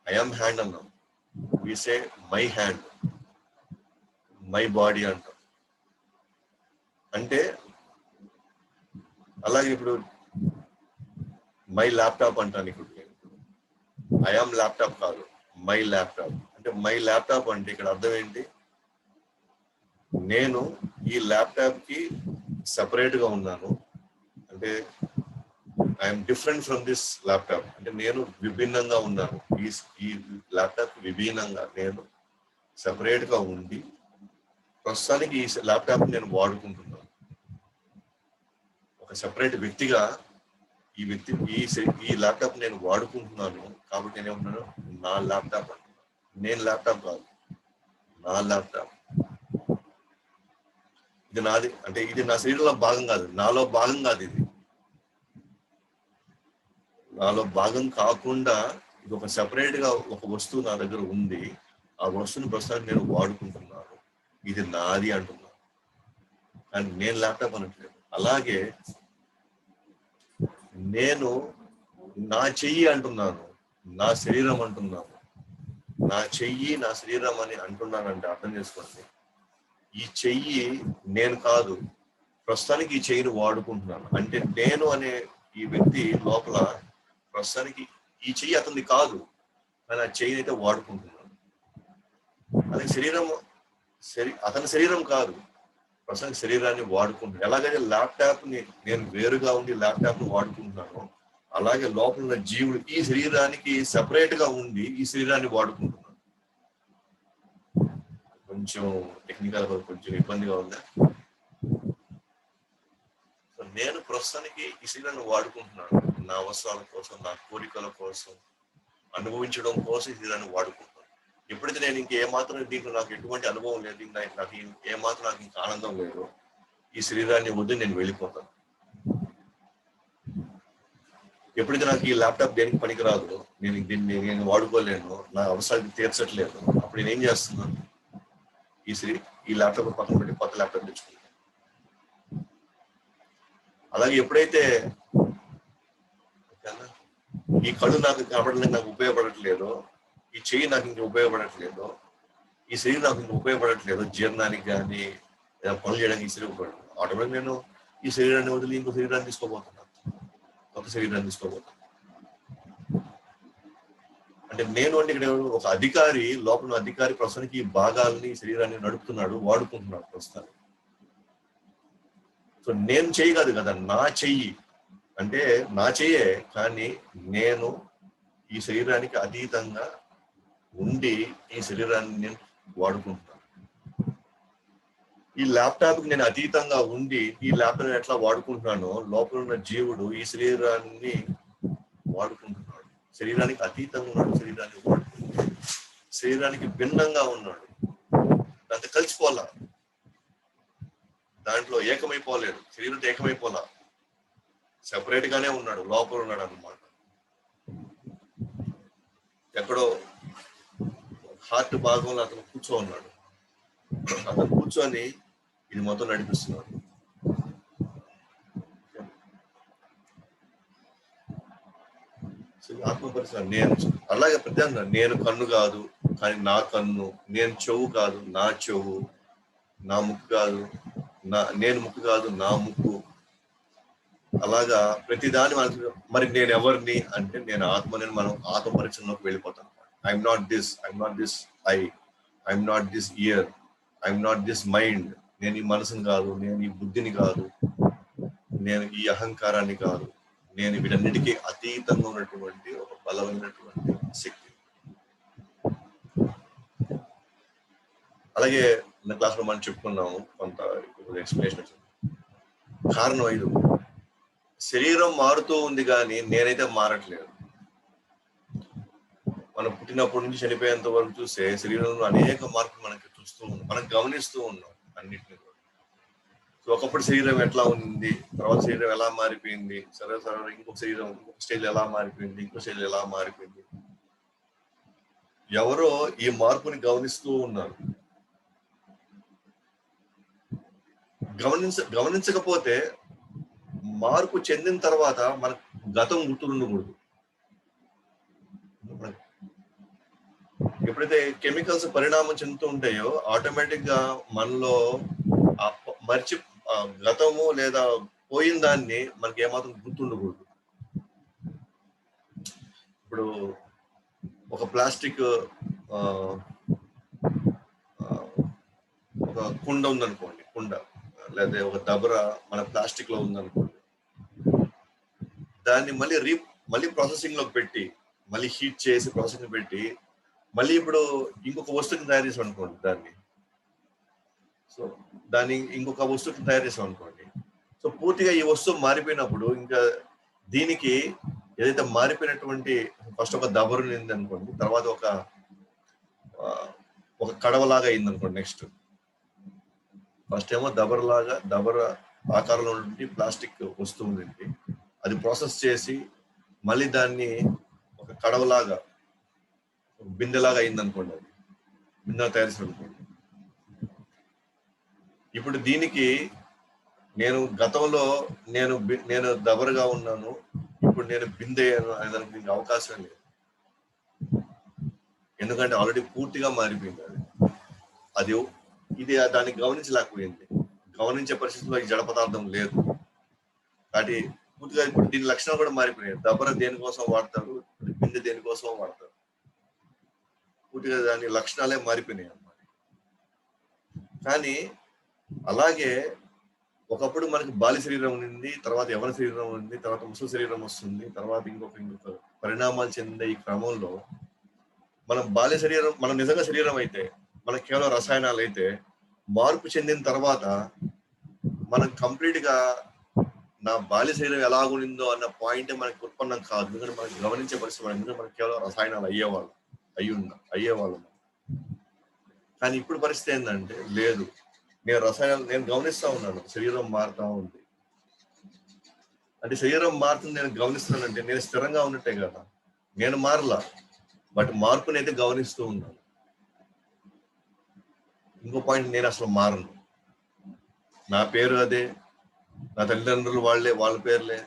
ఐ ఆమ్ హ్యాండ్ అన్నాం. We say my hand, my body అంటాం. అంటే అలాగే ఇప్పుడు మై ల్యాప్టాప్ అంటాను. ఇప్పుడు ఐ ఆమ్ ల్యాప్టాప్ కాదు, మై ల్యాప్టాప్. అంటే మై ల్యాప్టాప్ అంటే ఇక్కడ అర్థం ఏంటి? నేను ఈ ల్యాప్టాప్ కి సెపరేట్ గా ఉన్నాను. అంటే I'm different from this laptop. అంటే నేను విభిన్నంగా ఉన్నాను. ఈ ల్యాప్టాప్ విభిన్నంగా నేను సెపరేట్ గా ఉండి ప్రస్తుతానికి ఈ ల్యాప్టాప్ నేను వాడుకుంటున్నాను. ఒక సెపరేట్ వ్యక్తిగా ఈ ల్యాప్టాప్ నేను వాడుకుంటున్నాను. కాబట్టి నేనేమంటున్నాను? నా ల్యాప్టాప్ అంటున్నాను. నేను ల్యాప్టాప్ కాదు, నా ల్యాప్టాప్. ఇది నాది. అంటే ఇది నా శరీరంలో భాగం కాదు, నాలో భాగం కాదు. ఇది నాలో భాగం కాకుండా ఇది ఒక సెపరేట్ గా ఒక వస్తువు నా దగ్గర ఉంది. ఆ వస్తువుని ప్రస్తుతానికి నేను వాడుకుంటున్నాను. ఇది నాది అంటున్నాను, కానీ నేను ల్యాప్టాప్ అనట్లేదు. అలాగే నేను నా చెయ్యి అంటున్నాను, నా శరీరం అంటున్నాను. నా చెయ్యి, నా శరీరం అని అంటున్నానంటే అర్థం చేసుకోండి, ఈ చెయ్యి నేను కాదు. ప్రస్తుతానికి ఈ చెయ్యిని వాడుకుంటున్నాను. అంటే నేను అనే ఈ వ్యక్తి లోపల ప్రస్తుతానికి ఈ చెయ్యి అతనిది కాదు, కానీ ఆ చెయ్యిని అయితే వాడుకుంటున్నాను. అది అతని శరీరం కాదు, ప్రస్తుతానికి శరీరాన్ని వాడుకుంటున్నాను. ఎలాగైతే ల్యాప్టాప్ ని నేను వేరుగా ఉండి ల్యాప్టాప్ ని వాడుకుంటున్నాను, అలాగే లోపల ఉన్న జీవుడు ఈ శరీరానికి సెపరేట్ గా ఉండి ఈ శరీరాన్ని వాడుకుంటున్నాను. కొంచెం టెక్నికల్ గా కొంచెం ఇబ్బందిగా ఉందా? నేను ప్రస్తుతానికి ఈ శరీరాన్ని వాడుకుంటున్నాను. నా అవసరాల కోసం, నా కోరికల కోసం, అనుభవించడం కోసం ఈ శరీరాన్ని వాడుకుంటున్నాను. ఎప్పుడైతే నేను ఇంకేమాత్రం దీంట్లో నాకు ఎటువంటి అనుభవం లేదు, నాకు ఏమాత్రం నాకు ఇంకా ఆనందం లేదు, ఈ శరీరాన్ని వద్దు నేను వెళ్ళిపోతాను. ఎప్పుడైతే నాకు ఈ ల్యాప్టాప్ దేనికి పనికిరాదు, నేను వాడుకోలేను, నా అవసరానికి తీర్చట్లేదు, అప్పుడు నేను ఏం చేస్తున్నాను? ఈ ల్యాప్టాప్ పక్కన పెట్టి కొత్త ల్యాప్టాప్ తెచ్చుకుంటాను. అలాగే ఎప్పుడైతే ఈ కళ్ళు నాకు కనపడలేదు, నాకు ఉపయోగపడట్లేదు, ఈ చెయ్యి నాకు ఇంకా ఉపయోగపడట్లేదు, ఈ శరీరం నాకు ఇంకా ఉపయోగపడట్లేదు, జీర్ణానికి కానీ పనులు చేయడానికి ఈ శరీరం ఉపయోగపడదు, ఆటోమేటిక్ నేను ఈ శరీరాన్ని వదిలి ఇంకో శరీరాన్ని తీసుకోబోతున్నాను, కొత్త శరీరాన్ని తీసుకోబోతున్నాను. అంటే నేను అంటే ఇక్కడ ఒక అధికారి, లోపల అధికారి ప్రస్తుతానికి ఈ భాగాలని శరీరాన్ని నడుపుతున్నాడు, వాడుకుంటున్నాడు ప్రస్తుతానికి. సో నేను చేయగలదు కదా, నా చెయ్యి అంటే నా చెయ్యే, కానీ నేను ఈ శరీరానికి అతీతంగా ఉండి ఈ శరీరాన్ని నేను వాడుకుంటున్నాను. ఈ ల్యాప్టాప్కి నేను అతీతంగా ఉండి ఈ ల్యాప్టాప్ ఎట్లా వాడుకుంటున్నానో, లోపల ఉన్న జీవుడు ఈ శరీరాన్ని వాడుకుంటున్నాడు. శరీరానికి అతీతంగా ఉన్నాడు, శరీరాన్ని వాడుకుంటున్నాడు, శరీరానికి భిన్నంగా ఉన్నాడు. దాంతో కలిసిపోలా, దాంట్లో ఏకమైపోలేడు, శరీరంతో ఏకమైపోలా, సెపరేట్ గానే ఉన్నాడు, లోపల ఉన్నాడు అన్నమాట. ఎక్కడో హార్ట్ భాగంలో అతను కూర్చోన్నాడు. అతను కూర్చొని ఇది మొత్తం నడిపిస్తున్నాడు. ఆత్మ పరిశీలన. నేను అలాగే ప్రత్యేకంగా నేను కన్ను కాదు కానీ నా కన్ను, నేను చెవు కాదు నా చెవు, నా ముక్కు కాదు నేను ముక్కు కాదు నా ముక్కు. అలాగా ప్రతిదాని మరి నేను ఎవరిని అంటే నేను ఆత్మని. మనం ఆత్మ పరిచయంలోకి వెళ్ళిపోతాం. I'm not this I'm not this year, I'm not this mind. నేను ఈ మనసుని కాదు, నేను ఈ బుద్ధిని కాదు, నేను ఈ అహంకారాన్ని కాదు, నేను వీటన్నిటికీ అతీతంగా ఉన్నటువంటి ఒక బలమైనటువంటి శక్తి. అలాగే క్లాస్ లో మనం చెప్పుకున్నాము, కొంత ఎక్స్ప్లెనేషన్ వచ్చింది. కారణం 5, శరీరం మారుతూ ఉంది కానీ నేనైతే మారట్లేదు. మనం పుట్టినప్పటి నుంచి చనిపోయేంత వరకు చూస్తే శరీరంలో అనేక మార్పులు మనకి చూస్తూ ఉన్నాం, మనం గమనిస్తూ ఉన్నాం అన్నింటినీ కూడా. సో ఒకప్పుడు శరీరం ఎట్లా ఉంది, తర్వాత శరీరం ఎలా మారిపోయింది, సరే ఇంకొక శరీరం ఇంకొక స్టేజ్ ఎలా మారిపోయింది, ఇంకో స్టేజ్ ఎలా మారిపోయింది. ఎవరో ఈ మార్పుని గమనిస్తూ ఉన్నారు. గమనించకపోతే మార్పు చెందిన తర్వాత మనకు గతం గుర్తుండకూడదు. ఎప్పుడైతే కెమికల్స్ పరిణామం చెందుతూ ఉంటాయో ఆటోమేటిక్ గా మనలో గతము లేదా పోయిన దాన్ని మనకి ఏమాత్రం గుర్తుండకూడదు. ఇప్పుడు ఒక ప్లాస్టిక్ ఒక కుండ ఉందనుకోండి, కుండ లేదా ఒక దబర మన ప్లాస్టిక్ లో ఉందనుకోండి, దాన్ని మళ్ళీ ప్రాసెసింగ్ లో పెట్టి, మళ్ళీ హీట్ చేసి ప్రాసెసింగ్ పెట్టి, మళ్ళీ ఇప్పుడు ఇంకొక వస్తువుని తయారు చేసాం అనుకోండి, దాన్ని ఇంకొక వస్తువుని తయారు చేసాం అనుకోండి. సో పూర్తిగా ఈ వస్తువు మారిపోయినప్పుడు ఇంకా దీనికి ఏదైతే మారిపోయినటువంటి ఫస్ట్ ఒక దబరు అయింది అనుకోండి, తర్వాత ఒక కడవలాగా అయింది అనుకోండి. నెక్స్ట్ ఫస్ట్ ఏమో దబర ఆకారంలో నుండి ప్లాస్టిక్ వస్తువు ఉంది, అది ప్రాసెస్ చేసి మళ్ళీ దాన్ని ఒక కడవలాగా బిందెలాగా అయింది అనుకోండి, అది బిందె తయారు చేసి అనుకోండి. ఇప్పుడు దీనికి నేను గతంలో నేను దబరగా ఉన్నాను, ఇప్పుడు నేను బిందె అనేదానికి దీనికి అవకాశం లేదు. ఎందుకంటే ఆల్రెడీ పూర్తిగా మారిపోయింది అది ఇది దాన్ని గమనించలేకపోయింది. గమనించే పరిస్థితిలో ఈ జడ పదార్థం లేదు కాబట్టి పూర్తిగా ఇప్పుడు దీని లక్షణాలు కూడా మారిపోయాయి. దబర దేనికోసం వాడతారు, బిందె దేనికోసం వాడతారు, పూర్తిగా దాని లక్షణాలే మారిపోయినాయి అన్నమాట. కానీ అలాగే ఒకప్పుడు మనకి బాల్య శరీరం ఉంది, తర్వాత యవన శరీరం ఉంది, తర్వాత ముసలి శరీరం వస్తుంది, తర్వాత ఇంకొక పరిణామాలు చెందే ఈ క్రమంలో మనం బాల్య శరీరం, మనం నిజంగా శరీరం అయితే, మనకు కేవలం రసాయనాలు అయితే, మార్పు చెందిన తర్వాత మనం కంప్లీట్ గా నా బాల్య శరీరం ఎలాగుండిందో అన్న పాయింట్ మనకి ఉత్పన్నం కాదు. ఎందుకంటే మనకి గమనించే పరిస్థితి, ఎందుకంటే మనకి కేవలం రసాయనాలు అయ్యేవాళ్ళం. కానీ ఇప్పుడు పరిస్థితి ఏంటంటే లేదు, నేను గమనిస్తా ఉన్నాను, శరీరం మారుతా ఉంది. అంటే శరీరం మారుతుంది నేను గమనిస్తున్నానంటే నేను స్థిరంగా ఉన్నట్టే కదా, నేను మారలా, బట్ మార్పుని అయితే గమనిస్తూ ఉన్నాను. ఇంకో పాయింట్, నేను అసలు మారను, నా పేరు అదే, నా తల్లిదండ్రులు వాళ్ళ పేర్లే,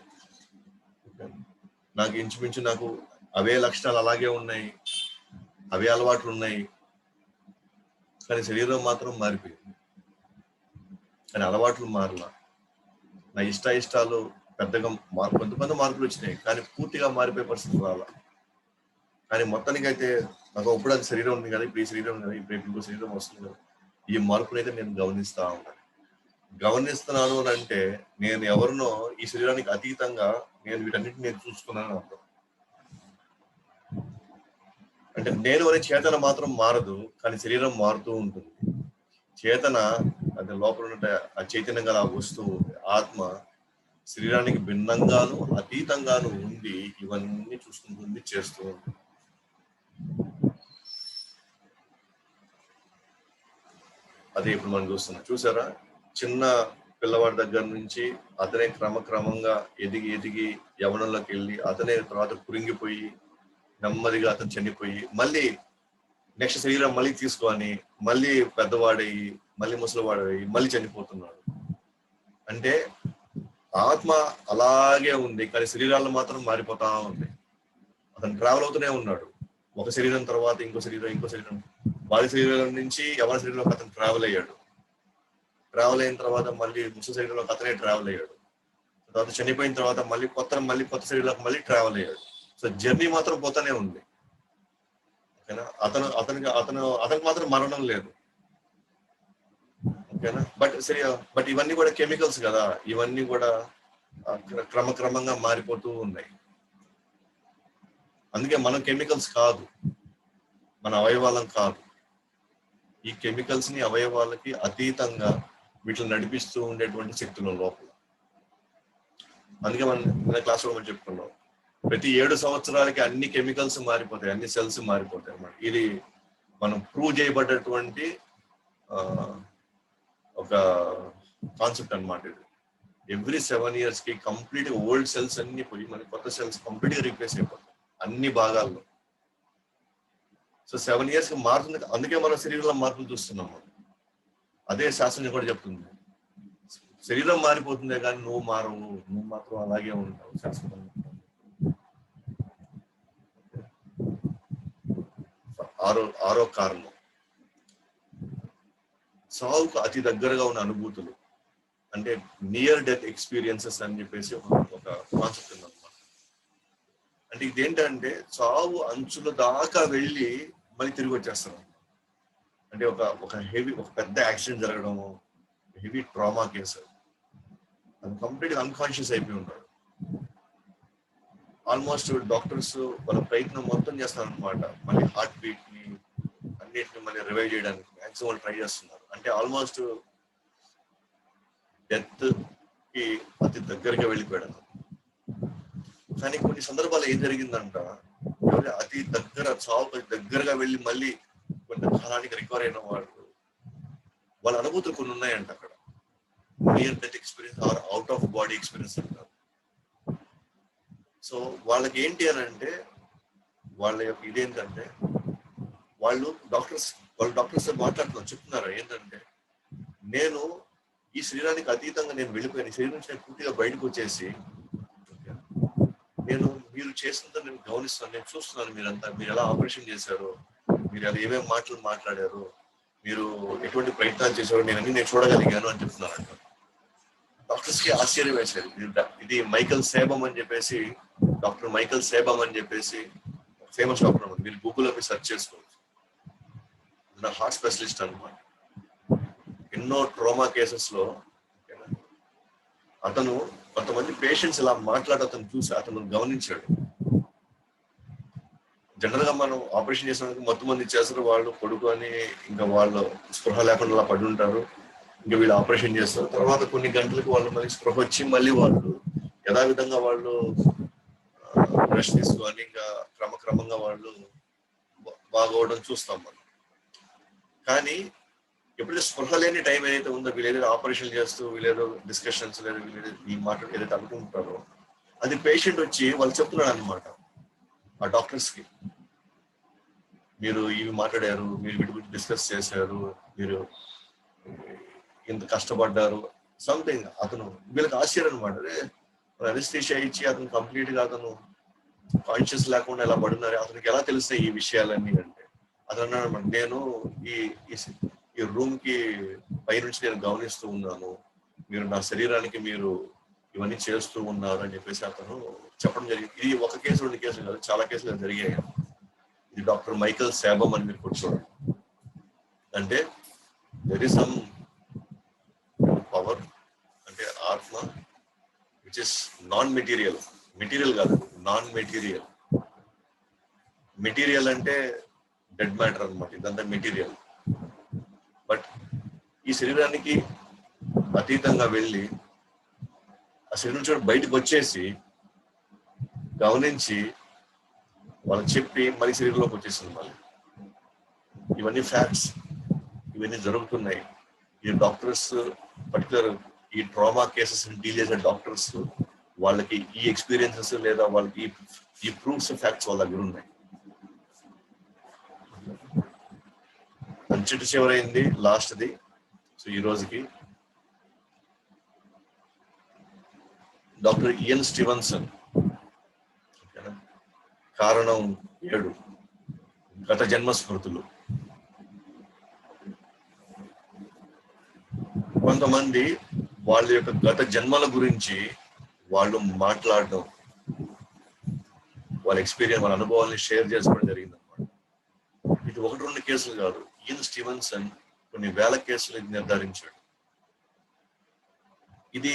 నాకు ఇంచుమించు నాకు అవే లక్షణాలు అలాగే ఉన్నాయి, అవే అలవాట్లు ఉన్నాయి. కానీ శరీరం మాత్రం మారిపోయింది, కానీ అలవాట్లు మారలా. నా ఇష్టాలు పెద్దగా కొంతమంది మార్పులు వచ్చినాయి, కానీ పూర్తిగా మారిపోయే పరిస్థితి రాలా. కానీ మొత్తానికి అయితే నాకు ఇప్పుడు అది శరీరం ఉంది కదా, ఇప్పుడు ఈ శరీరం ఉంది కదా, ఇప్పుడు ఇంకో శరీరం వస్తుంది కదా, ఈ మార్పుని అయితే నేను గమనిస్తున్నాను అని అంటే నేను ఎవరినో ఈ శరీరానికి అతీతంగా నేను వీటన్నిటిని నేను చూసుకున్నాను అర్థం. అంటే నేను అనే చేతన మాత్రం మారదు, కానీ శరీరం మారుతూ ఉంటుంది. చేతన అంటే లోపల ఉంటే ఆ చైతన్యం గల ఆ వస్తువు, ఆత్మ శరీరానికి భిన్నంగాను అతీతంగాను ఉండి ఇవన్నీ చూసుకుంటుంది, చేస్తూ ఉంటుంది. అదే ఇప్పుడు మనం చూసారా, చిన్న పిల్లవాడి దగ్గర నుంచి అతనే క్రమంగా ఎదిగి యవనంలోకి వెళ్ళి అతనే తర్వాత కురింగిపోయి నెమ్మదిగా అతను చనిపోయి మళ్ళీ నెక్స్ట్ శరీరం మళ్ళీ తీసుకొని మళ్ళీ పెద్దవాడయ్యి మళ్ళీ ముసలివాడయ్యి మళ్ళీ చనిపోతున్నాడు. అంటే ఆత్మ అలాగే ఉంది, కానీ శరీరాలు మాత్రం మారిపోతా ఉంది. అతను ట్రావెల్ అవుతూనే ఉన్నాడు, ఒక శరీరం తర్వాత ఇంకో శరీరం బాల్య శరీరం నుంచి యవన శరీరంలోకి అతను ట్రావెల్ అయిన తర్వాత మళ్ళీ ముసలి శరీరంలోకి అతనే ట్రావెల్ అయ్యాడు. తర్వాత చనిపోయిన తర్వాత మళ్ళీ కొత్త శరీరంలోకి మళ్ళీ ట్రావెల్ అయ్యాడు. సో జర్నీ మాత్రం పోతానే ఉంది. ఓకేనా, అతనికి మాత్రం మరణం లేదు. ఓకేనా, బట్ ఇవన్నీ కూడా కెమికల్స్ కదా, ఇవన్నీ కూడా క్రమంగా మారిపోతూ ఉన్నాయి. అందుకే మనం కెమికల్స్ కాదు, మన అవయవాలం కాదు. ఈ కెమికల్స్ ని అవయవాలకి అతీతంగా వీటిని నడిపిస్తూ ఉండేటువంటి శక్తుల లోపల. అందుకే మన క్లాస్ లో మనం చెప్పుకున్నాం, ప్రతి 7 సంవత్సరాలకి అన్ని కెమికల్స్ మారిపోతాయి, అన్ని సెల్స్ మారిపోతాయి అన్నమాట. ఇది మనం ప్రూవ్ చేయబడ్డటువంటి ఒక కాన్సెప్ట్ అన్నమాట. ఇది ఎవ్రీ 7 years కి కంప్లీట్ ఓల్డ్ సెల్స్ అన్ని పోయి మన కొత్త సెల్స్ కంప్లీట్ గా రీప్లేస్ అయిపోతాయి అన్ని భాగాల్లో. సో 7 years కి మారుతుంది. అందుకే మనం శరీరంలో మార్పులు చూస్తున్నాం. అదే శాస్త్రం కూడా చెప్తుంది, శరీరం మారిపోతుందే కానీ నువ్వు మారవు, నువ్వు మాత్రం అలాగే ఉంటావు. శాస్త్రం ఆరో కారణం, సావుకు అతి దగ్గరగా ఉన్న అనుభూతులు, అంటే నియర్ డెత్ ఎక్స్పీరియన్సెస్ అని చెప్పేసి ఒక కాన్సెప్ట్ ఉందన్నమాట. అంటే ఇదేంటంటే చావు అంచుల దాకా వెళ్ళి మళ్ళీ తిరిగి వచ్చేస్తాం. అంటే ఒక పెద్ద యాక్సిడెంట్ జరగడము, హెవీ ట్రామా కేసు, అది కంప్లీట్గా అన్కాన్షియస్ అయిపోయి ఉంటాడు. ఆల్మోస్ట్ డాక్టర్స్ వాళ్ళ ప్రయత్నం మొత్తం చేస్తారనమాట, మళ్ళీ హార్ట్ బీట్ ని అన్నిటిని మళ్ళీ రివైవ్ చేయడానికి మ్యాక్సిమం వాళ్ళు ట్రై చేస్తున్నారు. అంటే ఆల్మోస్ట్ డెత్ కి అతి దగ్గరగా వెళ్ళిపోయాడు. కానీ కొన్ని సందర్భాలు ఏం జరిగిందంట, అతి దగ్గర చావుకు దగ్గరగా వెళ్ళి మళ్ళీ కొంత కాలానికి రికవర్ అయిన వాళ్ళ అనుభూతులు కొన్ని ఉన్నాయంట అక్కడ. Near death experience or out of body experience అంటారు. సో వాళ్ళకి ఏంటి అని అంటే, వాళ్ళ యొక్క ఇదేంటంటే వాళ్ళు డాక్టర్స్ మాట్లాడుతున్నారు, చెప్తున్నారు ఏంటంటే, నేను ఈ శరీరానికి అతీతంగా నేను వెళ్ళిపోయాను, ఈ శరీరం నుంచి నేను పూర్తిగా బయటకు వచ్చేసి మీరు చేసినంత నేను గమనిస్తాను, నేను చూస్తున్నాను మీరు ఎలా ఆపరేషన్ చేశారు, మీరు ఎలా ఏమేమి మాటలు మాట్లాడారు, మీరు ఎటువంటి ప్రయత్నాలు చేశారో నేను చూడగలిగాను అని చెప్తున్నారంట. డాక్టర్స్ కి ఆశ్చర్యం వేశారు. ఇది మైకల్ సేబమ్ అని చెప్పేసి, డాక్టర్ మైకల్ సేబమ్ అని చెప్పేసి ఫేమస్ డాక్టర్ అన్నమాట. మీరు గూగుల్లో పోయి సెర్చ్ చేసుకోవచ్చు. హార్ట్ స్పెషలిస్ట్ అనమాట. ఎన్నో ట్రోమా కేసెస్ లో అతను కొంతమంది పేషెంట్స్ ఇలా అతను చూసి అతను గమనించాడు. జనరల్ గా మనం ఆపరేషన్ చేసినందుకు మొత్తం మంది చేస్తారు, వాళ్ళు పడుకొని ఇంకా వాళ్ళు స్పృహ లేకుండా అలా పడి ఉంటారు. ఇంకా వీళ్ళు ఆపరేషన్ చేస్తారు, తర్వాత కొన్ని గంటలకు వాళ్ళు మళ్ళీ స్పృహ వచ్చి మళ్ళీ వాళ్ళు యథావిధంగా వాళ్ళు బ్రష్ తీసుకొని ఇంకా క్రమక్రమంగా వాళ్ళు బాగోవడం చూస్తాం మనం. కానీ ఎప్పుడైతే స్పృహ లేని టైం ఏదైతే ఉందో, వీళ్ళు ఆపరేషన్ చేస్తూ వీళ్ళేదో డిస్కషన్స్ లేదా వీళ్ళు ఈ మాట ఏదైతే అనుకుంటారో, అది పేషెంట్ వచ్చి వాళ్ళు చెప్తున్నాడు అనమాట ఆ డాక్టర్స్ కి, మీరు ఇవి మాట్లాడారు, మీరు వీటి గురించి డిస్కస్ చేశారు, మీరు ఇంత కష్టపడ్డారు సంథింగ్. అతను వీళ్ళకి ఆశ్చర్యం అనమాట, అనెస్థీషియా ఇచ్చి అతను కంప్లీట్ గా అతను కాన్షియస్ లేకుండా ఎలా పడున్నారు, అతనికి ఎలా తెలుస్తాయి ఈ విషయాలన్నీ అంటే, అతను అన్నాడు అనమాట, నేను ఈ రూమ్ కి పై నుంచి నేను గమనిస్తూ ఉన్నాను, మీరు నా శరీరానికి మీరు ఇవన్నీ చేస్తూ ఉన్నారు అని చెప్పేసి అతను చెప్పడం జరిగింది. ఇది ఒక కేసు 2 కేసులు కాదు, చాలా కేసులు జరిగాయి. ఇది డాక్టర్ మైకల్ సేబమ్ అని మీరు కూడా చూడండి. అంటే దెర్ ఇస్ సమ్ పవర్, అంటే ఆత్మ which is non material, material కాదు, నాన్ మెటీరియల్. మెటీరియల్ అంటే డెడ్ మ్యాటర్ అనమాట, ఇదంతా మెటీరియల్. బట్ ఈ శరీరానికి అతీతంగా వెళ్ళి ఆ శరీరం నుంచి బయటకు వచ్చేసి గమనించి వాళ్ళకి చెప్పి మళ్ళీ శరీరంలోకి వచ్చేసింది మళ్ళీ. ఇవన్నీ ఫ్యాక్ట్స్, ఇవన్నీ జరుగుతున్నాయి. ఈ డాక్టర్స్ పర్టికులర్ ఈ ట్రామా కేసెస్ డీల్ చేసే డాక్టర్స్ వాళ్ళకి ఈ ఎక్స్పీరియన్సెస్ లేదా వాళ్ళకి ఈ ప్రూఫ్స్ ఫ్యాక్ట్స్ వాళ్ళ దగ్గర ఉన్నాయి. చిట్టు చివరైంది లాస్ట్ది. సో ఈ రోజుకి డాక్టర్ ఇయన్ స్టీవెన్సన్, కారణం 7, గత జన్మ స్మృతులు. కొంతమంది వాళ్ళ యొక్క గత జన్మల గురించి వాళ్ళు మాట్లాడడం, వాళ్ళ ఎక్స్పీరియన్స్, వాళ్ళ అనుభవాల్ని షేర్ చేసుకోవడం జరిగింది అనమాట. ఇది 1-2 కేసులు కాదు, ఇయన్ స్టీవెన్సన్ కొన్ని వేల కేసులు నిర్ధారించాడు. ఇది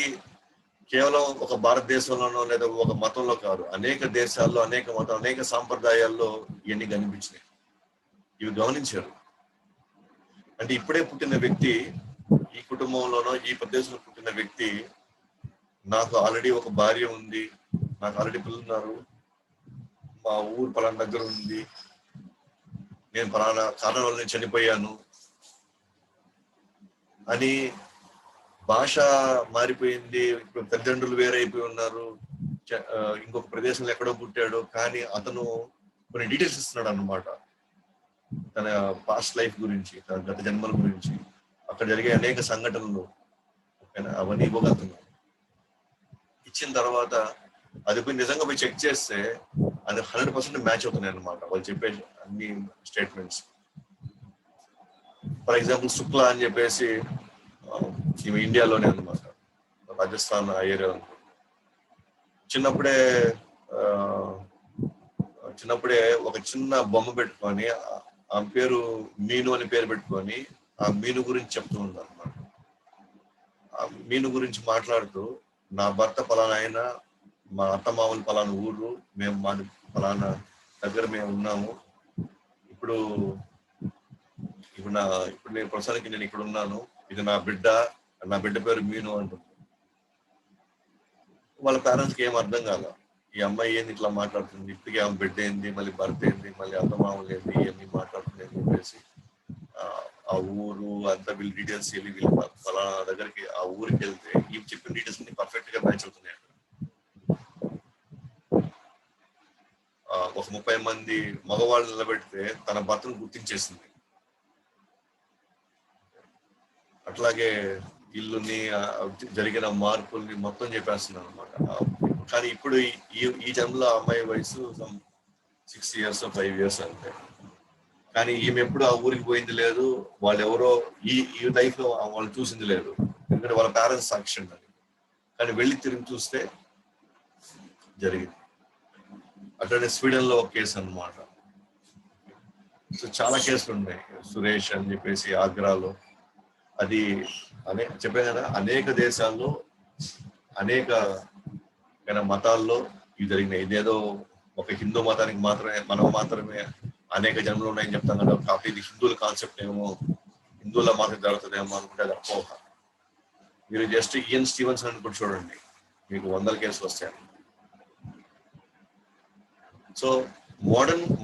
కేవలం ఒక భారతదేశంలోనో లేదా ఒక మతంలో కాదు, అనేక దేశాల్లో, అనేక మతాలు, అనేక సాంప్రదాయాల్లో ఇవన్నీ కనిపించినాయి. ఇవి గమనించారు. అంటే ఇప్పుడే పుట్టిన వ్యక్తి, ఈ కుటుంబంలోనో ఈ ప్రదేశంలో పుట్టిన వ్యక్తి, నాకు ఆల్రెడీ ఒక భార్య ఉంది, నాకు ఆల్రెడీ పిల్లలు ఉన్నారు, మా ఊరు పలానా దగ్గర ఉంది, నేను పలానా కారణం వల్ల నేను చనిపోయాను అని, భాష మారిపోయింది, ఇప్పుడు తల్లిదండ్రులు వేరైపోయి ఉన్నారు, ఇంకొక ప్రదేశంలో ఎక్కడో పుట్టాడు, కానీ అతను కొన్ని డీటెయిల్స్ ఇస్తున్నాడు అన్నమాట, తన పాస్ట్ లైఫ్ గురించి, తన గత జన్మల గురించి, అక్కడ జరిగే అనేక సంఘటనలు, అవన్నీ ఇవ్వగలుగుతున్నాడు. ఇచ్చిన తర్వాత అది పోయి నిజంగా పోయి చెక్ చేస్తే అది 100% మ్యాచ్ అవుతున్నాయి అన్నమాట వాళ్ళు చెప్పే అన్ని స్టేట్మెంట్స్. ఫర్ ఎగ్జాంపుల్ శుక్లా అని చెప్పేసి ఈమె ఇండియాలోనే అన్నమాట, రాజస్థాన్ ఆ ఏరియా. చిన్నప్పుడే ఒక చిన్న బొమ్మ పెట్టుకొని ఆ పేరు మీను అని పేరు పెట్టుకొని ఆ మీను గురించి చెప్తూ ఉంది అన్నమాట. ఆ మీను గురించి మాట్లాడుతూ, నా భర్త పలానా అయినా, మా అత్తమామలు పలానా ఊరు, మేము మాది పలానా దగ్గర మేము ఉన్నాము, ఇప్పుడు నేను ప్రస్తుతానికి నేను ఇక్కడ ఉన్నాను, ఇది నా బిడ్డ పేరు మీను అంటుంది. వాళ్ళ పేరెంట్స్ కి ఏం అర్థం కాల, ఈ అమ్మాయి ఏంది ఇట్లా మాట్లాడుతుంది, ఇప్పటికే ఆమె బిడ్డ ఏంది, మళ్ళీ భర్త ఏంది, మళ్ళీ అత్తమామలు ఏంది, ఇవన్నీ మాట్లాడుతుంది అని చెప్పేసి ఆ ఊరు అంతా వీళ్ళు డీటెయిల్స్ వెళ్ళి వీళ్ళు ఫలానా దగ్గరికి ఆ ఊరికి వెళ్తే ఈ చెప్పిన డీటెయిల్స్ అన్ని పర్ఫెక్ట్ గా మ్యాచ్ అవుతున్నాయి. ఒక 30 మంది మగవాళ్ళు నిలబెడితే తన భర్తను గుర్తించేసింది. అట్లాగే ఇల్లుని జరిగిన మార్పుల్ని మొత్తం చెప్పేస్తున్నాను అనమాట. కానీ ఇప్పుడు ఈ జన్మలో అమ్మాయి వయసు 6 years 5 years అంతే. కానీ ఈమె ఎప్పుడు ఆ ఊరికి పోయింది లేదు, వాళ్ళు ఎవరో ఈ లైఫ్ లో వాళ్ళు చూసింది లేదు, ఎందుకంటే వాళ్ళ పేరెంట్స్ సాక్ష్యం అది. కానీ వెళ్ళి తిరిగి చూస్తే జరిగింది. అట్లనే స్వీడన్ లో ఒక కేసు అన్నమాట. సో చాలా కేసులు ఉన్నాయి. సురేష్ అని చెప్పేసి ఆగ్రాలో, అది చెప్పాను కదా, అనేక దేశాల్లో అనేక మతాల్లో ఇవి జరిగినాయి. ఇదేదో ఒక హిందూ మతానికి మాత్రమే అనేక జన్మలు ఉన్నాయని చెప్తాం కదా, కాబట్టి ఇది హిందువుల కాన్సెప్ట్ ఏమో, హిందువుల మాత్రం జరుగుతుందేమో అనుకుంటే అది అపోహ. మీరు జస్ట్ ఇయన్ స్టీవెన్సన్ అని కూడా చూడండి, మీకు 100 కేసులు వస్తాయి. సో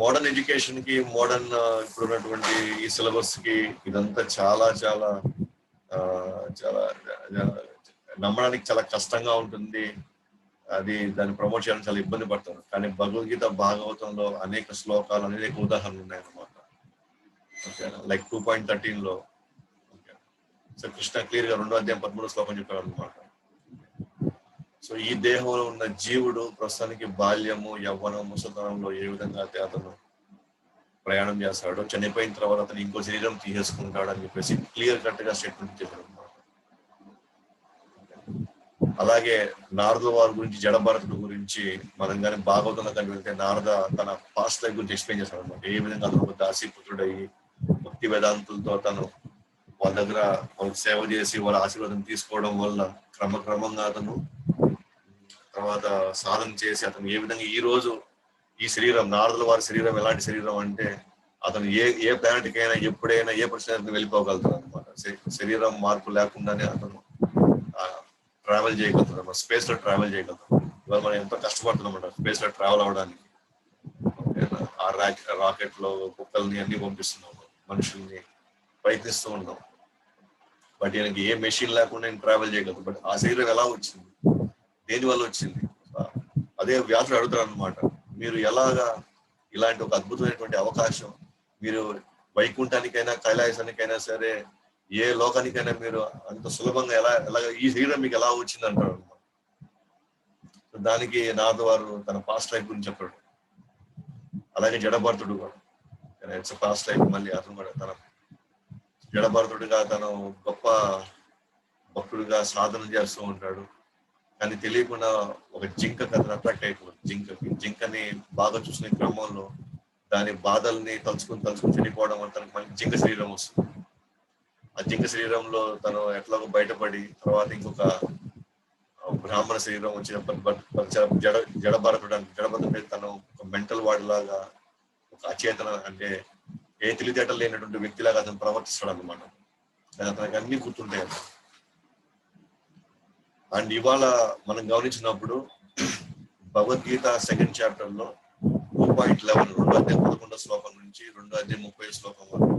మోడర్న్ ఎడ్యుకేషన్ కి, మోడర్న్ ఇప్పుడు ఉన్నటువంటి ఈ సిలబస్ కి ఇదంతా చాలా చాలా చాలా నమ్మడానికి చాలా కష్టంగా ఉంటుంది. దాన్ని ప్రమోట్ చేయడానికి చాలా ఇబ్బంది పడతారు. కానీ భగవద్గీత భాగవతంలో అనేక శ్లోకాలు, అనేక ఉదాహరణలు ఉన్నాయన్నమాట. లైక్ 2.13 సో కృష్ణ క్లియర్ గా 2వ అధ్యాయం 13వ శ్లోకం చెప్పారు అనమాట. సో ఈ దేహంలో ఉన్న జీవుడు ప్రస్తుతానికి బాల్యము, యవ్వనం, ముసలితనంలో ఏ విధంగా అతను ప్రయాణం చేస్తాడో, చనిపోయిన తర్వాత అతను ఇంకో శరీరం తీసేసుకుంటాడు అని చెప్పేసి క్లియర్ కట్ గా స్టేట్మెంట్ చెప్పారు అనమాట. అలాగే నారద వారి గురించి, జడభరతుడు గురించి మనం కానీ భాగవతంలో కానీ వెళ్తే, నారద తన పాస్ట్ లైఫ్ గురించి ఎక్స్ప్లెయిన్ చేస్తాడు అనమాట. ఏ విధంగా అతను ఒక దాసీపుత్రుడయ్యి భక్తి వేదాంతులతో తను వాళ్ళ దగ్గర వాళ్ళకి సేవ చేసి వాళ్ళ ఆశీర్వాదం తీసుకోవడం వల్ల క్రమక్రమంగా అతను తర్వాత సాధన చేసి అతను ఏ విధంగా ఈ రోజు ఈ శరీరం, నారదుల వారి శరీరం ఎలాంటి శరీరం అంటే, అతను ఏ ప్లానెట్ కైనా ఎప్పుడైనా ఏ పరిస్థితి వెళ్ళిపోగలుగుతాడు అనమాట. శరీరం మార్పు లేకుండానే అతను ట్రావెల్ చేయగలుగుతాడు అన్నమాట, స్పేస్ లో ట్రావెల్ చేయగలుగుతాడు. ఇవాళ మనం ఎంతో కష్టపడుతున్నాం అన్నమాట స్పేస్ లో ట్రావెల్ అవ్వడానికి. ఆ రాకెట్ లో కుక్కల్ని అన్ని పంపిస్తున్నాం, మనుషుల్ని ప్రయత్నిస్తూ ఉన్నాం. బట్ ఈయనకి ఏ మెషిన్ లేకుండా నేను ట్రావెల్ చేయగలుగుతాను. బట్ ఆ శరీరం ఎలా వచ్చింది, దేని వల్ల వచ్చింది? అదే వ్యాసుడు అడుగుతారు అనమాట, మీరు ఎలాగా ఇలాంటి ఒక అద్భుతమైనటువంటి అవకాశం, మీరు వైకుంఠానికైనా కైలాసానికైనా సరే ఏ లోకానికైనా మీరు అంత సులభంగా ఎలాగ ఈ శరీరం మీకు ఎలా వచ్చింది అంటారు అనమాట. దానికి నారద వారు తన పాస్ట్ లైఫ్ గురించి చెప్పాడు. అలాగే జడభరతుడు కూడా ఇట్స్ పాస్ట్ లైఫ్. మళ్ళీ అతను కూడా తన జడభరతుడిగా తను గొప్ప భక్తుడిగా సాధన చేస్తూ ఉంటాడు. కానీ తెలియకుండా ఒక జింక అతను అట్రాక్ట్ అయిపోతుంది. జింకని బాగా చూసిన క్రమంలో దాని బాధల్ని తలుచుకుని చనిపోవడం వల్ల తనకు మళ్ళీ జింక శరీరం వస్తుంది. ఆ జింక శరీరంలో తను ఎట్లాగో బయటపడి తర్వాత ఇంకొక బ్రాహ్మణ శరీరం వచ్చిన జడభరతుడు తను ఒక మెంటల్ వాడి లాగా, ఒక అచేతన అంటే ఏ తెలివితేటలు లేనటువంటి వ్యక్తిలాగా అతను ప్రవర్తిస్తాడు అనమాట. అతనికి అన్ని గుర్తుంటాయి. అండ్ ఇవాళ మనం గమనించినప్పుడు భగవద్గీత 2nd chapter లో 2.11 2:11 శ్లోకం నుంచి 2:30 శ్లోకం వరకు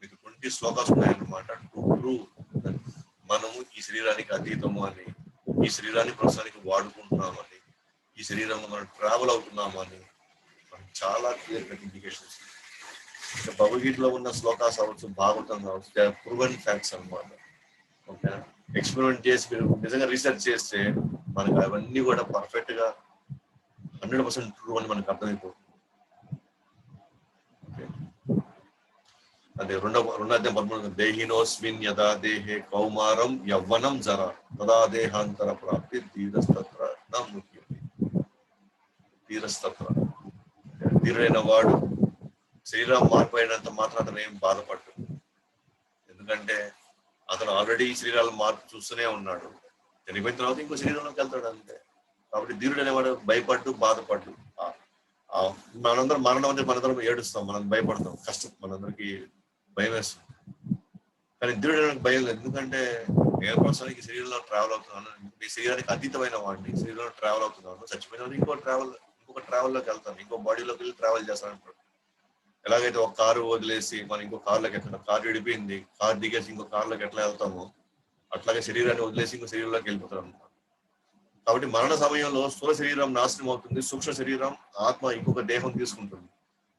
మీకు 20 శ్లోకాలు ఉన్నాయన్నమాట. టు ప్రూవ్ మనము ఈ శరీరానికి అతీతము అని, ఈ శరీరాన్ని ప్రస్తుతానికి వాడుకుంటున్నామని, ఈ శరీరంలో మనం ట్రావెల్ అవుతున్నామని మనకు చాలా క్లియర్ కట్ ఇండికేషన్స్. భగవద్గీతలో ఉన్న శ్లోకాస్ అవ్వచ్చు, భాగవతం కావచ్చు, ప్రూవెన్ ఫ్యాక్ట్స్ అన్నమాట. ఓకే, ఎక్స్పెరిమెంట్ చేసి మీరు నిజంగా రీసెర్చ్ చేస్తే మనకు అవన్నీ కూడా పర్ఫెక్ట్ గా 100% ట్రూ అని మనకు అర్థమైపోతుంది. అదే 2:13 దేహినోస్మిన్ యదా దేహే కౌమారం యవ్వనం జరా తదా దేహాంతర ప్రాప్తి ధీరస్తత్ర నా ముఖ్యం. ధీరస్తత్ర ధీరుడైన వాడు శరీరం మారిపోయినంత మాత్రం అతను ఏం బాధపడ్డాడు. ఎందుకంటే అతను ఆల్రెడీ శరీరాల మార్పు చూస్తూనే ఉన్నాడు. చనిపోయిన తర్వాత ఇంకో శరీరంలోకి వెళ్తాడు అంతే. కాబట్టి ధీరుడు అనేవాడు భయపడ్డు, బాధపడ్డు. మనందరం మరణం అంటే మనందరం ఏడుస్తాం, మనం భయపడతాం, కష్టం, మనందరికి భయం వేస్తుంది. కానీ ధీరుడు భయం లేదు. ఎందుకంటే నేను ప్రస్తుతానికి శరీరంలో ట్రావెల్ అవుతున్నాను, మీ శరీరానికి అతీతమైన వాడిని, శరీరంలో ట్రావెల్ అవుతున్నాను, చచ్చిపోయిన ఇంకొక ట్రావెల్లోకి వెళ్తాను, ఇంకో బాడీలోకి వెళ్ళి ట్రావెల్ చేస్తాను అంటాడు. ఎలాగైతే ఒక కారు వదిలేసి మనం ఇంకో కార్లోకి ఎక్కడ కారు విడిపోయింది, కారు దిగేసి ఇంకో కార్లోకి ఎట్లా వెళ్తామో అట్లాగే శరీరాన్ని వదిలేసి ఇంకో శరీరంలోకి వెళ్ళిపోతాం. కాబట్టి మరణ సమయంలో స్థూల శరీరం నాశనం అవుతుంది, సూక్ష్మ శరీరం ఆత్మ ఇంకొక దేహం తీసుకుంటుంది.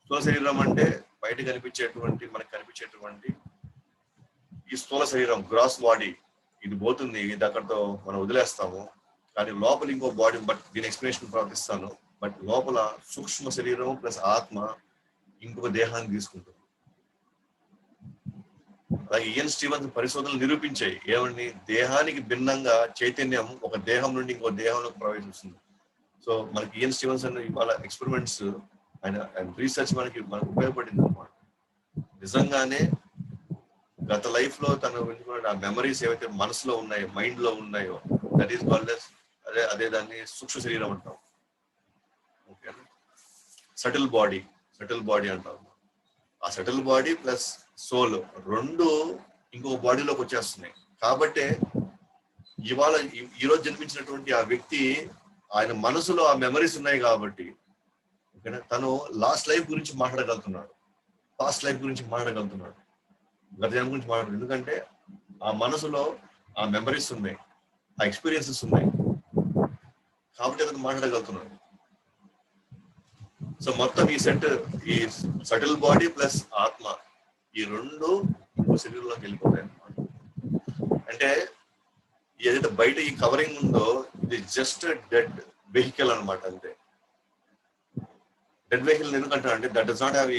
స్థూల శరీరం అంటే బయట కనిపించేటువంటి మనకు కనిపించేటువంటి ఈ స్థూల శరీరం, గ్రాస్ బాడీ, ఇది పోతుంది, ఇది అక్కడితో మనం వదిలేస్తాము. కానీ లోపల ఇంకో బాడీ, బట్ దీని ఎక్స్ప్లెనేషన్ ప్రవర్తిస్తాను. బట్ లోపల సూక్ష్మ శరీరం ప్లస్ ఆత్మ ఇంకొక దేహాన్ని తీసుకుంటుంది. అలాగే ఇయన్ స్టీవెన్స్ పరిశోధనలు నిరూపించాయి ఏమండి, దేహానికి భిన్నంగా చైతన్యం ఒక దేహం నుండి ఇంకో దేహంలోకి ప్రవేశిస్తుంది. సో మనకి ఇయన్ స్టీవెన్స్ అనే ఇవాళ ఎక్స్పెరిమెంట్స్ ఆయన రీసెర్చ్ మనకు ఉపయోగపడింది అనమాట. నిజంగానే గత లైఫ్ లో తను ఆ మెమరీస్ ఏవైతే మనసులో ఉన్నాయో, మైండ్ లో ఉన్నాయో, దట్ ఈస్ కాల్డ్ అదే దాన్ని సూక్ష్మ శరీరం అంటాం. ఓకే, సటిల్ బాడీ అంటాం. ఆ సటిల్ బాడీ ప్లస్ సోల్ రెండు ఇంకో బాడీలోకి వచ్చేస్తున్నాయి. కాబట్టే ఇవాళ ఈరోజు జన్మించినటువంటి ఆ వ్యక్తి, ఆయన మనసులో ఆ మెమరీస్ ఉన్నాయి కాబట్టి ఓకేనా, తను లాస్ట్ లైఫ్ గురించి మాట్లాడగలుగుతున్నాడు, పాస్ట్ లైఫ్ గురించి మాట్లాడగలుగుతున్నాడు, గత జన్మ గురించి మాట్లాడు. ఎందుకంటే ఆ మనసులో ఆ మెమరీస్ ఉన్నాయి, ఆ ఎక్స్పీరియన్సెస్ ఉన్నాయి, కాబట్టి అతను మాట్లాడగలుగుతున్నాడు. సో మొత్తం ఈ సటిల్ బాడీ ప్లస్ ఆత్మ ఈ రెండు ఇంకో శరీరంలోకి వెళ్ళిపోతాయి అన్నమాట. అంటే ఏదైతే బయట ఈ కవరింగ్ ఉందో ఇది జస్ట్ డెడ్ వెహికల్ అనమాట, అంతే. డెడ్ వెహికల్ ఎందుకంటే అంటే దట్ డస్ నాట్ హ్యావ్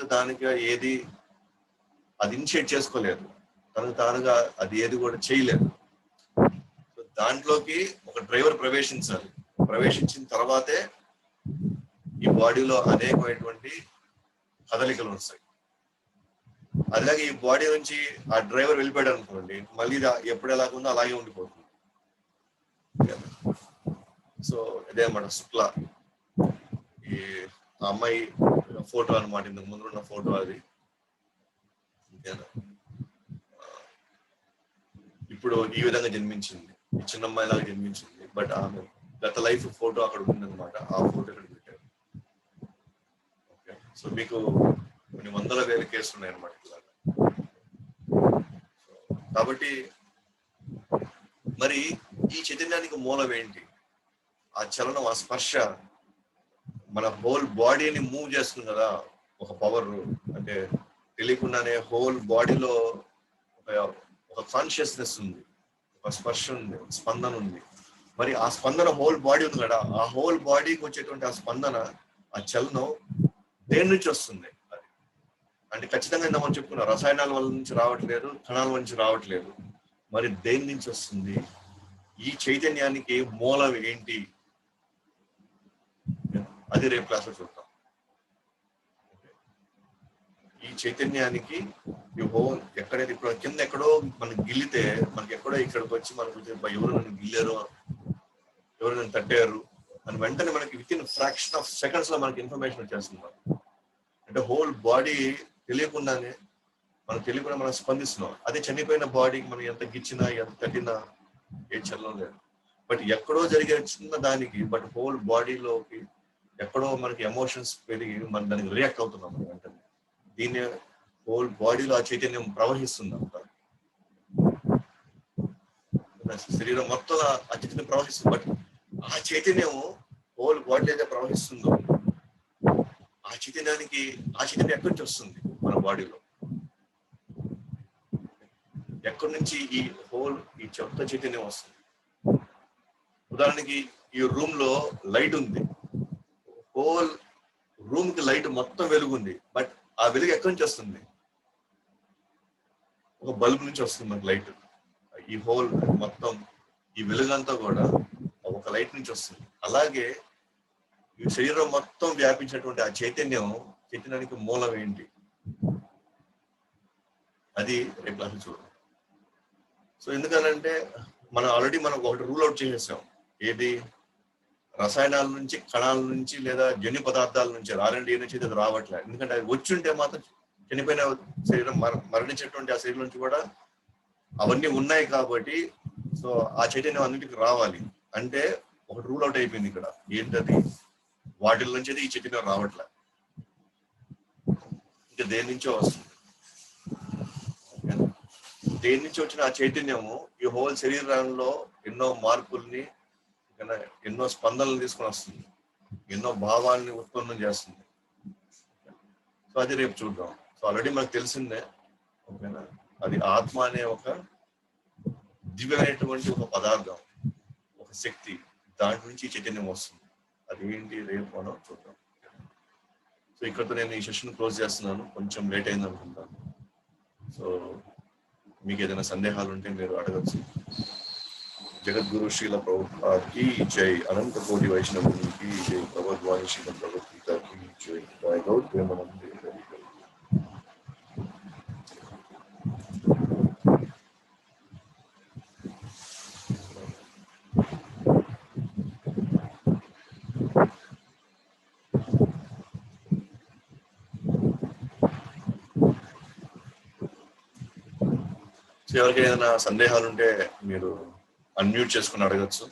దానికి ఏది అది ఇనిషియేట్ చేసుకోలేదు, తనకు తానుగా అది ఏది కూడా చేయలేదు. సో దాంట్లోకి ఒక డ్రైవర్ ప్రవేశించిన తర్వాతే ఈ బాడీలో అనేకమైనటువంటి కదలికలు వస్తాయి. అలాగే ఈ బాడీ నుంచి ఆ డ్రైవర్ వెళ్ళిపోయాడు అనుకోండి, మళ్ళీ ఎప్పుడు ఎలాగుందో అలాగే ఉండిపోతుంది. సో ఇదే అన్నమాట శుక్ల, ఈ అమ్మాయి ఫోటో అనమాట, ఇంతకు ముందు ఉన్న ఫోటో అది. ఇప్పుడు ఈ విధంగా జన్మించింది, చిన్న అమ్మాయి లాగా జన్మించింది. బట్ ఆమె గత లైఫ్ ఫోటో అక్కడ ఉందన్నమాట, ఆ ఫోటో ఇక్కడ పెట్టారు. ఓకే, సో మీకు కొన్ని 100,000 కేసులు ఉన్నాయన్నమాట ఇలాగా. కాబట్టి మరి ఈ చైతన్యానికి మూలం ఏంటి? ఆ చలనం, ఆ స్పర్శ మన హోల్ బాడీని మూవ్ చేస్తుంది కదా, ఒక పవర్. అంటే తెలియకుండానే హోల్ బాడీలో ఒక కాన్షియస్నెస్ ఉంది, ఒక స్పర్శ ఉంది, స్పందన ఉంది. మరి ఆ స్పందన హోల్ బాడీ ఉంది కదా, ఆ హోల్ బాడీకి వచ్చేటువంటి ఆ స్పందన, ఆ చలనం దేని నుంచి వస్తుంది? అది అంటే ఖచ్చితంగా మనం చెప్పుకున్నాం, రసాయనాల వల్ల నుంచి రావట్లేదు, కణాల నుంచి రావట్లేదు. మరి దేని నుంచి వస్తుంది? ఈ చైతన్యానికి మూలం ఏంటి? అది రేపు క్లాస్ లో చూద్దాం. ఈ చైతన్యానికి ఈ హోల్ ఎక్కడైతే ఇప్పుడు కింద ఎక్కడో మనకి గిల్లితే మనకి ఎక్కడో ఇక్కడికి వచ్చి మనకు ఎవరు నన్ను గిల్లారు, ఎవరు నన్ను తట్టారు అని వెంటనే మనకి with in fraction of seconds లో మనకి ఇన్ఫర్మేషన్ వచ్చేస్తుంది. అంటే హోల్ బాడీ తెలియకుండానే మనం స్పందిస్తున్నాం. అదే చనిపోయిన బాడీకి మనం ఎంత గిచ్చినా ఎంత తట్టినా ఏ చలనం లేదు. బట్ ఎక్కడో జరిగే చిన్న దానికి బట్ హోల్ బాడీలోకి ఎక్కడో మనకి ఎమోషన్స్ పెరిగి మనం దానికి రియాక్ట్ అవుతున్నాం మనం వెంటనే. దీన్ని హోల్ బాడీలో ఆ చైతన్యం ప్రవహిస్తుంది అంటారు. శరీరం మొత్తం ఆ చైతన్యం ప్రవహిస్తుంది. బట్ ఆ చైతన్యం హోల్ బాడీ అయితే ప్రవహిస్తుందో ఆ చైతన్యం ఎక్కడి నుంచి వస్తుంది మన బాడీలో? ఎక్కడి నుంచి ఈ చెత్త చైతన్యం వస్తుంది? ఉదాహరణకి ఈ రూమ్ లో లైట్ ఉంది, హోల్ రూమ్ కి లైట్ మొత్తం వెలుగుంది, బట్ ఆ వెలుగు ఎక్కడి నుంచి వస్తుంది? ఒక బల్బ్ నుంచి వస్తుంది మనకి లైట్. ఈ హోల్ మొత్తం ఈ వెలుగంతా కూడా ఒక లైట్ నుంచి వస్తుంది. అలాగే ఈ శరీరం మొత్తం వ్యాపించినటువంటి ఆ చైతన్యానికి మూలం ఏంటి? అది రేపు క్లాస్ చూడండి. సో ఎందుకనంటే మనం ఆల్రెడీ ఒకటి రూల్ అవుట్ చేసేసాం. ఏది? రసాయనాల నుంచి, కణాల నుంచి, లేదా జన్యు పదార్థాల నుంచి, R&D నుంచి ఇది రావట్లేదు. ఎందుకంటే అది వచ్చి ఉంటే మాత్రం చనిపోయిన శరీరం మరణించేటువంటి ఆ శరీరం నుంచి కూడా అవన్నీ ఉన్నాయి కాబట్టి సో ఆ చైతన్యం అన్నింటికి రావాలి అంటే ఒక రూల్ అవుట్ అయిపోయింది ఇక్కడ. ఏంటది? వాటిల నుంచి అయితే ఈ చైతన్యం రావట్లేదు, ఇంకా దేని నుంచో వస్తుంది. దేని నుంచి వచ్చిన ఆ చైతన్యము ఈ హోల్ శరీరంలో ఎన్నో మార్పుల్ని, ఎన్నో స్పందనలు తీసుకొని వస్తుంది, ఎన్నో భావాల్ని ఉత్పన్నం చేస్తుంది. సో అది రేపు చూద్దాం. సో ఆల్రెడీ మనకు తెలిసిందే, ఓకేనా? అది ఆత్మ అనే ఒక దివ్యమైనటువంటి ఒక పదార్థం, ఒక శక్తి, దాంట్ నుంచి చైతన్యం వస్తుంది. అది ఏంటి రేపు మనం చూద్దాం. సో ఇక్కడతో నేను ఈ సెషన్ క్లోజ్ చేస్తున్నాను. కొంచెం లేట్ అయింది అనుకుంటాను. సో మీకు ఏదైనా సందేహాలు ఉంటే మీరు అడగచ్చు. జగద్గురు శ్రీల ప్రభుపాద్కి జై, అనంత కోటి వైష్ణవునికి జై, భగవద్వాణి శ్రీల భగవద్గీతకి జై, జై గౌడ్ ప్రేమానంద. ఎవరికి ఏదైనా సందేహాలు ఉంటే మీరు అన్మ్యూట్ చేసుకుని అడగచ్చు.